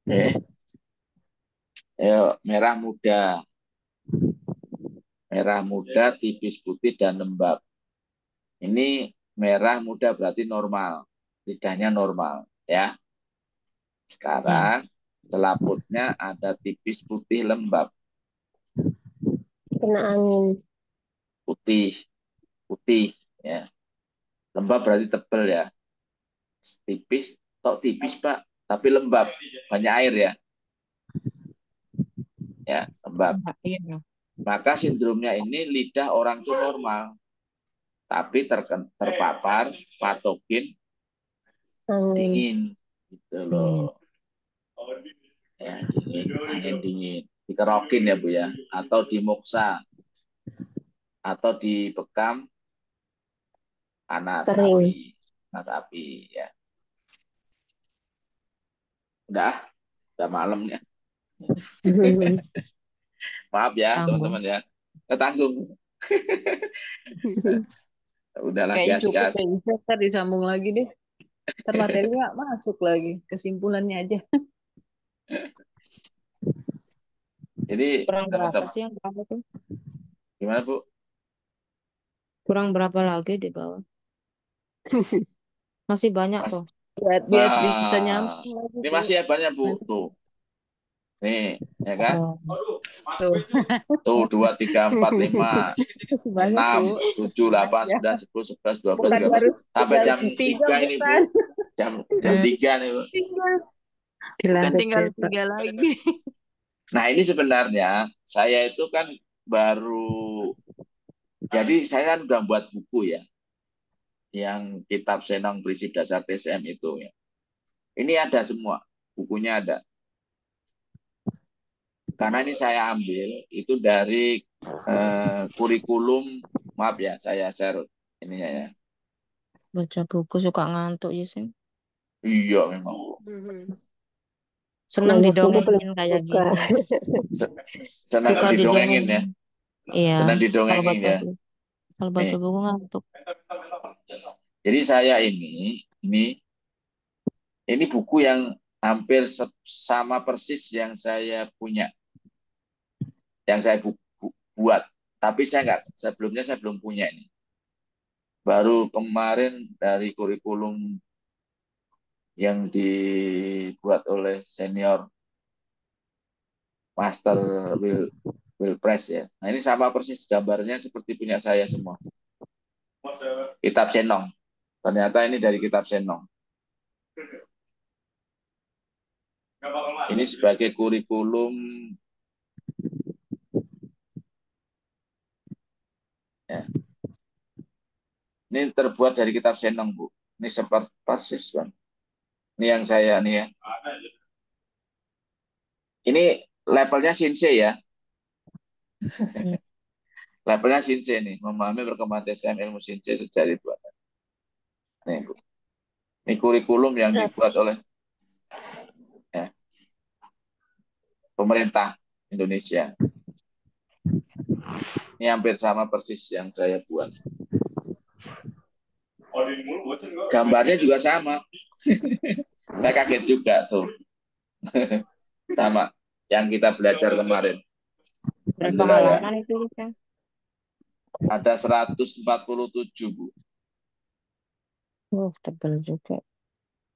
Oke. Merah muda. Merah muda, tipis putih dan lembab. Ini merah muda berarti normal. Lidahnya normal ya. Sekarang selaputnya ada tipis putih lembab. Kena angin. Putih ya. Lembab berarti tebal ya. Tipis, tok tipis Pak, tapi lembab, banyak air ya. Ya, lembab. Iya. Maka sindromnya ini lidah orang itu normal, tapi terpapar patogen Angin. dingin gitu loh. Ya, dingin, angin dingin. Dikerokin ya Bu ya, atau dimuksa, atau dibekam panas Kering. api, ya. Udah malam ya. Maaf ya Tanggung. teman-teman ya. Tanggung. Udahlah Kayaknya cukup gas-gas. kayak gitu, ntar disambung lagi deh. Ntar materinya masuk lagi, kesimpulannya aja. Jadi Kurang berapa teman-teman, sih yang bawah tuh? gimana Bu? Kurang berapa lagi di bawah? Masih banyak Mas, tuh. Biar bisa nah, nyambung lagi, ini Bu. masih ya banyak Bu. Nanti Tuh, nih, ya kan? Oh. tuh. Tuh, 2, 3, 4, 5, Masih banyak, 6, Bu. 7, 8, Ya, 9, 10, 11, 12, bukan 13. baru Sampai tinggal jam 3, 3 ini bukan. Bu. Jam Hmm, 3 nih Bu. Bukan dilanjut tinggal cerita. 3 lagi. Nah, ini sebenarnya saya itu kan baru, jadi saya kan udah buat buku ya, yang kitab Senong Prinsip Dasar TSM itu ya. Ini ada semua, bukunya ada. Karena ini saya ambil itu dari kurikulum, maaf ya, saya share ininya ya. Baca buku suka ngantuk ya sih. Iya memang. Senang Banyak buku belum didongengin kayak buka. gini. Tapi Senang kalau didongengin ya. didongengin, iya. Senang Kalau didongengin baca ya. buku, kalau baca Nih. buku ngantuk. Jadi saya ini buku yang hampir sama persis yang saya punya, yang saya buat. Tapi sebelumnya saya belum punya ini. Baru kemarin dari kurikulum yang dibuat oleh senior Master Will Press ya. Nah ini sama persis gambarnya seperti punya saya semua. Kitab Senong. Ternyata ini dari kitab Senong. Ini sebagai kurikulum ya. Ini terbuat dari kitab Senong, Bu. Ini seperti persis, Bang. Ini yang saya nih ya. Ini levelnya Shinsei ya. Hmm. Levelnya Shinsei nih, memahami perkembangan TSM ilmu Shinsei sejak dibuat. Nih, Bu. Ini kurikulum yang dibuat oleh ya, pemerintah Indonesia. Ini hampir sama persis yang saya buat. Gambarnya juga sama. Saya kaget juga tuh. Sama yang kita belajar kemarin. Berapa Alhamdulillah ya. halaman itu kan? Ada 147, Bu. Tebal juga.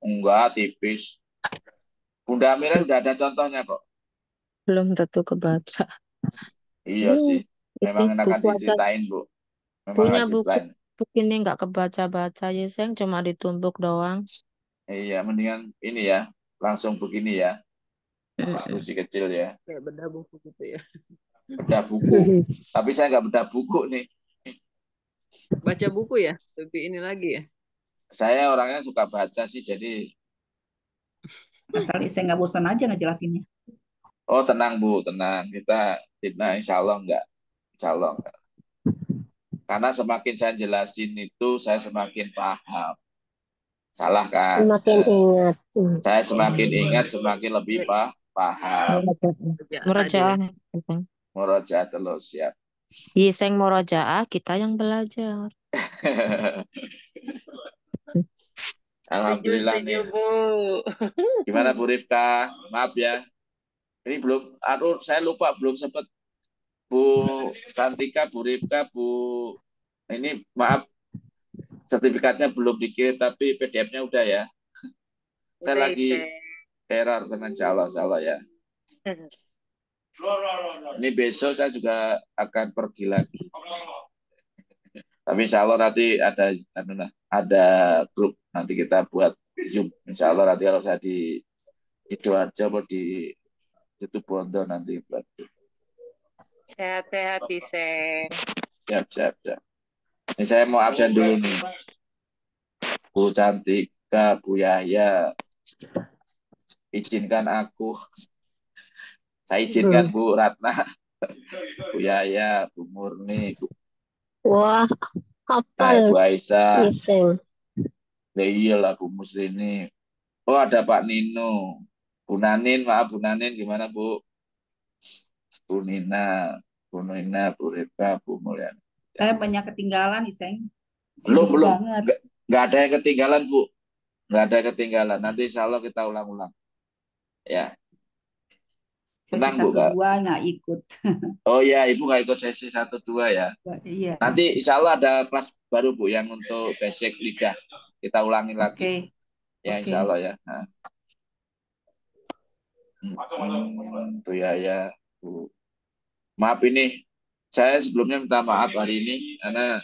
Enggak, tipis. Bunda Amira udah ada contohnya kok. Belum tentu kebaca. Iya Ini sih. itu Memang enakan buku aja diceritain, Bu. Memang punya wajib buku lain. ini nggak kebaca-baca ya, Seng, cuma ditumpuk doang. Iya, mendingan ini ya. Langsung begini ya. Mm-mm. Diskusi kecil ya. Kayak bedah buku gitu ya. Bedah buku. Tapi saya nggak bedah buku nih. Baca buku ya, lebih ini lagi ya. Saya orangnya suka baca sih, jadi Asal saya nggak bosan aja ngejelasinnya. oh tenang Bu, tenang. Kita insya Allah enggak. Insya Allah enggak. Karena semakin saya jelasin itu, saya semakin paham. Salah kan? Semakin ingat. Saya semakin ingat, semakin lebih paham. Rajin ya. Murojaah. Seng. Murojaah terus siap. Yiseng murojaah, kita yang belajar. Alhamdulillah Setuju, nih. Bu. Gimana Bu Rifka? Maaf ya. Ini belum, aduh saya lupa belum sempat Bu Santika, Bu Rifka, Bu. Ini maaf sertifikatnya belum dikirim tapi PDF-nya udah ya. Saya Udah, lagi Iseng. error dengan salah ya. Ini besok saya juga akan pergi lagi. Tapi insya Allah nanti ada grup nanti kita buat Zoom. Insya Allah nanti kalau saya di Sidoarjo atau di Situbondo nanti buat Zoom. Sehat-sehat, Iseng. Siap. Ini saya mau absen dulu nih. Bu Cantika, Bu Yahya, izinkan aku. Saya izinkan Bu Ratna, Bu Yahya, Bu Murni, Bu Wah, hafal Bu Aisyah, Iseng. ya iyalah Bu Musrini. Oh ada Pak Nino, Bu Nanin, maaf Bu Nanin gimana Bu? Bu Nina, Bu Rika, Bu Mulyani. Saya banyak ketinggalan, Iseng. Belum, Sibuk banget. nggak ada yang ketinggalan Bu, nggak ada yang ketinggalan. Nanti insya Allah kita ulang-ulang. Ya, Sesi tenang Bu Kak. 1-2 nggak ikut. Oh ya, Ibu nggak ikut sesi 1-2 ya. Iya. Nanti insya Allah ada kelas baru Bu yang untuk basic lidah. Kita ulangin lagi. Oke. Ya Oke. insya Allah ya. Nah. Bu ya, Bu. Maaf ini, saya sebelumnya minta maaf hari ini karena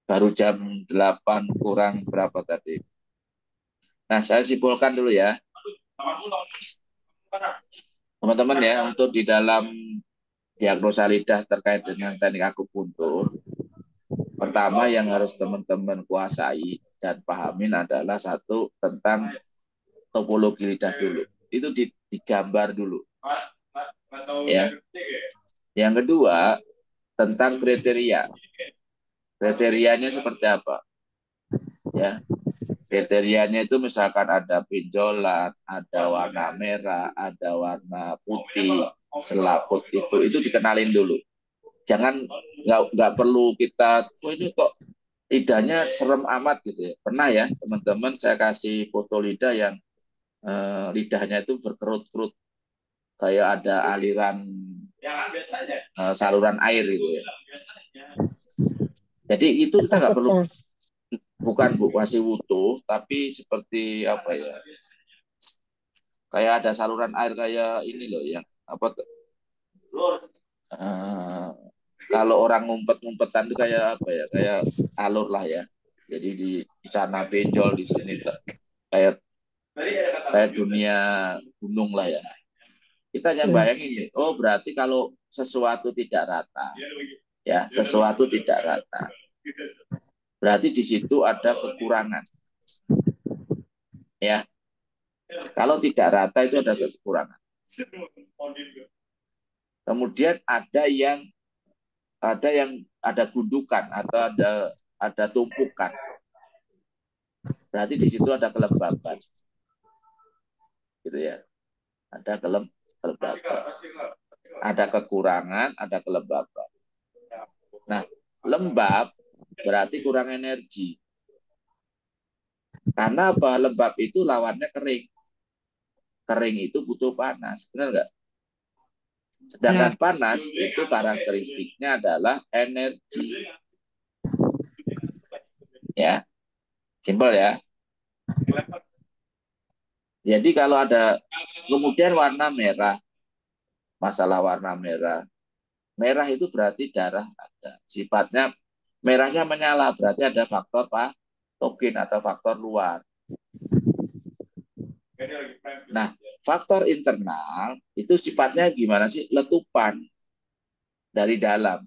baru jam 8 kurang berapa tadi. Nah, saya simpulkan dulu ya. Teman-teman ya, untuk di dalam diagnosa lidah terkait dengan teknik akupuntur, pertama yang harus teman-teman kuasai dan pahamin adalah satu tentang topologi lidah dulu. Itu digambar dulu. Ya. Yang kedua, tentang kriteria. Kriterianya seperti apa? Ya. Kriterianya itu misalkan ada benjolan, ada warna merah, ada warna putih, selaput itu dikenalin dulu. Jangan nggak perlu kita, oh ini kok lidahnya serem amat gitu ya. Pernah ya teman-teman saya kasih foto lidah yang lidahnya itu berkerut-kerut kayak ada aliran saluran air gitu ya. Jadi itu kita nggak perlu, bukan Bu masih utuh, tapi seperti apa ya? Kayak ada saluran air kayak ini loh yang apa? Kalau orang ngumpet-ngumpetan itu kayak apa ya? Kayak alur lah ya. Jadi di sana benjol, di sini kayak dunia gunung lah ya. Kita hanya bayangin nih, oh berarti kalau sesuatu tidak rata, ya sesuatu tidak rata, berarti di situ ada kekurangan, ya. Kalau tidak rata itu ada kekurangan. Kemudian ada gundukan atau ada tumpukan, berarti di situ ada kelembaban, gitu ya. Ada kelembaban, ada kekurangan, ada kelembaban. Nah, lembab berarti kurang energi. Karena apa? Lembab itu lawannya kering. Kering itu butuh panas, benar nggak? Sedangkan panas itu karakteristiknya adalah energi. Ya, simpel ya. Jadi kalau ada kemudian warna merah, masalah warna merah. Merah itu berarti darah ada. Sifatnya merahnya menyala, berarti ada faktor patogen atau faktor luar. Nah, faktor internal itu sifatnya gimana sih? Letupan dari dalam,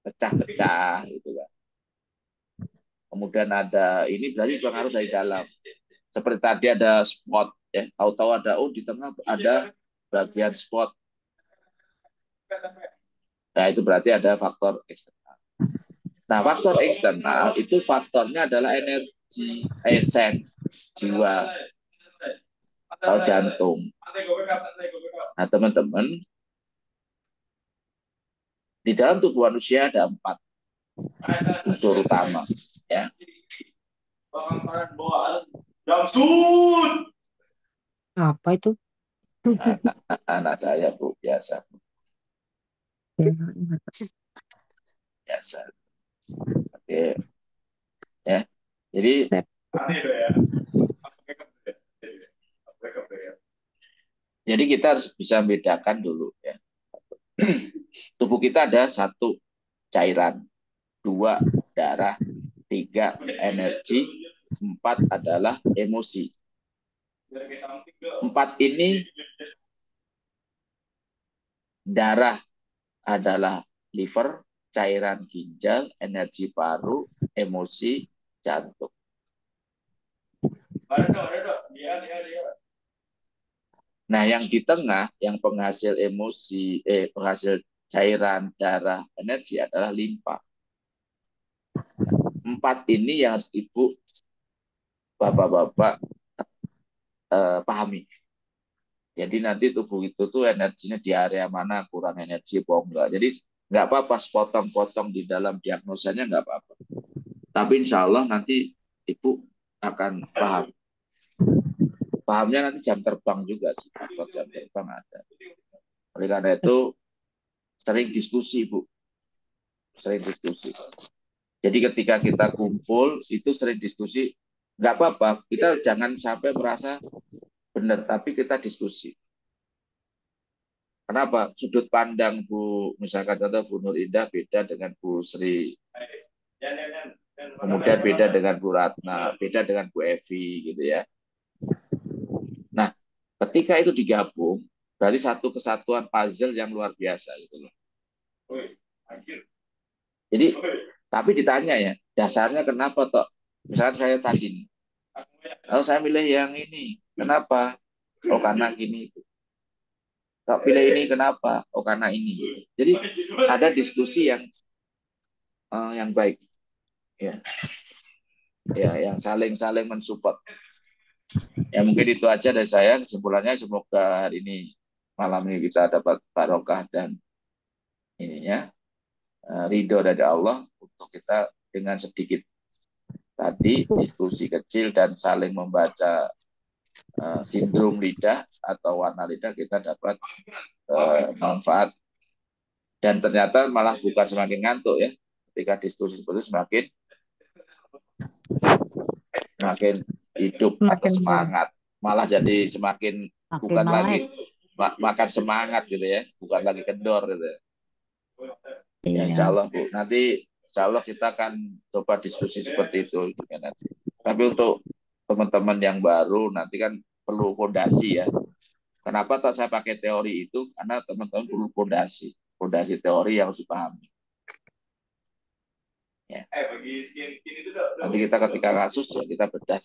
pecah-pecah gitu kan. Kemudian ada ini berarti pengaruh dari dalam. Seperti tadi ada spot ya, tahu-tahu ada di tengah ada bagian spot. Nah, itu berarti ada faktor eksternal. Nah, faktor eksternal itu faktornya adalah energi, esen, jiwa, atau jantung. Nah, teman-teman, di dalam tubuh manusia ada 4 unsur utama. Ya. Apa itu? Anak saya, Bu, biasa. Biasa. Oke. Ya. Jadi, Sep. jadi kita harus bisa membedakan dulu ya. Tubuh kita ada 1 cairan, 2 darah, 3 energi, 4 adalah emosi. 4 ini darah adalah liver, cairan ginjal, energi paru, emosi jantung. Nah, yang di tengah, yang penghasil emosi, penghasil cairan, darah, energi adalah limpa. 4 ini yang harus Ibu, Bapak-bapak pahami. Jadi nanti tubuh itu tuh energinya di area mana, kurang energi apa enggak. Jadi nggak apa-apa potong-potong di dalam diagnosanya nggak apa-apa. Tapi insya Allah nanti Ibu akan paham. Pahamnya nanti jam terbang juga sih, faktor jam terbang ada. Oleh karena itu sering diskusi, Bu. Sering diskusi. Jadi ketika kita kumpul itu sering diskusi, nggak apa-apa. Kita jangan sampai merasa benar, tapi kita diskusi. Kenapa? Sudut pandang Bu, misalkan contoh Bu Nur Indah beda dengan Bu Sri, kemudian beda dengan Bu Ratna, beda dengan Bu Evi, gitu ya. Nah, ketika itu digabung, berarti satu kesatuan puzzle yang luar biasa, gitu loh. Jadi, tapi ditanya ya, dasarnya kenapa toh? Misalkan saya tadi nih, kalau saya milih yang ini, kenapa? Oh karena gini. Kalau pilih ini kenapa? Oh karena ini. Jadi ada diskusi yang baik, ya, ya, yang saling mensupport. Ya mungkin itu aja dari saya. Kesimpulannya semoga hari ini malam ini kita dapat barokah dan ininya ridho dari Allah untuk kita dengan sedikit tadi diskusi kecil dan saling membaca sindrom lidah atau warna lidah kita dapat manfaat dan ternyata malah bukan semakin ngantuk ya ketika diskusi seperti itu semakin hidup atau semangat malah jadi semakin bukan lagi makan semangat gitu ya bukan lagi kendor gitu ya. Ya, insya Allah Bu nanti insya Allah kita akan coba diskusi seperti itu ya, nanti. Tapi untuk teman-teman yang baru nanti kan perlu fondasi ya. Kenapa tak saya pakai teori itu? Karena teman-teman perlu fondasi teori yang harus dipahami. Ya. Nanti kita ketika kasus ya kita bedah.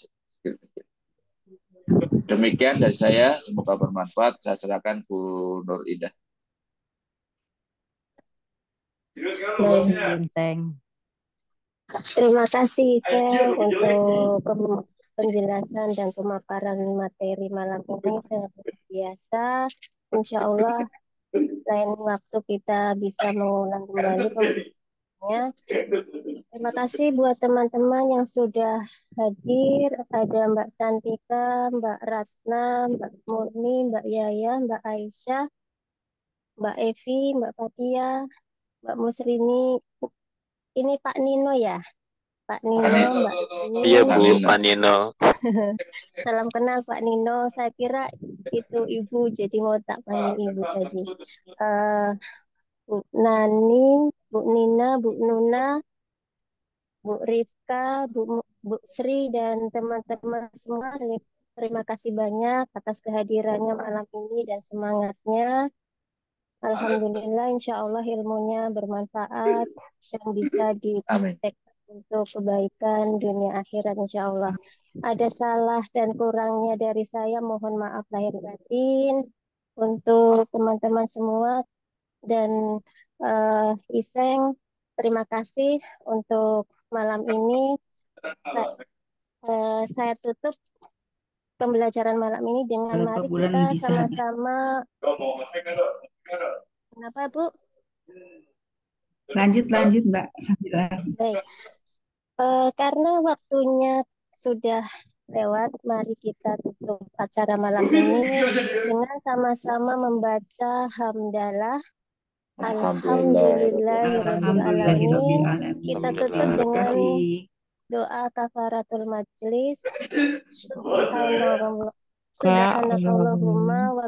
Demikian dari saya, semoga bermanfaat. Saya serahkan Bu Nur Indah. Terima kasih Seng untuk penjelasan dan pemaparan materi malam ini sangat luar biasa. Insya Allah lain waktu kita bisa mengulang kembali pembahasannya. Terima kasih buat teman-teman yang sudah hadir. Ada Mbak Cantika, Mbak Ratna, Mbak Murni, Mbak Yaya, Mbak Aisyah, Mbak Evi, Mbak Fatia, Mbak Musrini. Ini Pak Nino ya? Pak Nino, Mbak Iya Ibu. Bu, Nino. Pak Nino. Salam kenal Pak Nino. Saya kira itu Ibu, jadi mau tak panggil Ibu tadi. Bu Nani, Bu Nina, Bu Nuna, Bu Rifka, Bu Sri, dan teman-teman semua. Terima kasih banyak atas kehadirannya malam ini dan semangatnya. Alhamdulillah, insya Allah ilmunya bermanfaat dan bisa Amin. dipraktek untuk kebaikan dunia akhirat insya Allah. Ada salah dan kurangnya dari saya, mohon maaf lahir batin. Untuk teman-teman semua dan Iseng, terima kasih untuk malam ini. Saya tutup pembelajaran malam ini dengan Berapa mari bulan kita bisa habis? sama-sama. Kenapa Bu? Lanjut Mbak sambilan. Baik. Karena waktunya sudah lewat, mari kita tutup acara malam ini dengan sama-sama membaca hamdalah. Alhamdulillahirabbil alamin. Kita tutup Terima dengan kasih. doa kafaratul majlis. Subhanakallahumma wa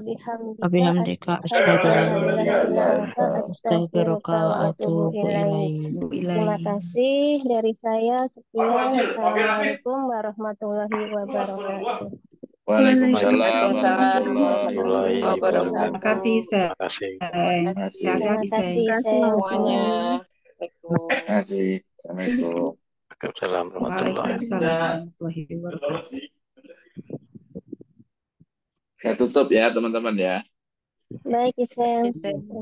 bihamdika asyhadu an la ilaha illa anta astaghfiruka wa atubu ilaik. Terima kasih dari saya. Sekian. Assalamualaikum warahmatullahi wabarakatuh. Waalaikumsalam Waalaikumsalam warahmatullahi Terima wabarakatuh. kasih, Seng. Terima kasih. Sehat-sehat, Terima Seng. kasih, Terima kasih Seng. semuanya. Terima kasih. Assalamualaikum. Waalaikumsalam warahmatullahi Waalaikumsalam warahmatullahi wabarakatuh. Saya tutup ya teman-teman ya. Baik, Iseng.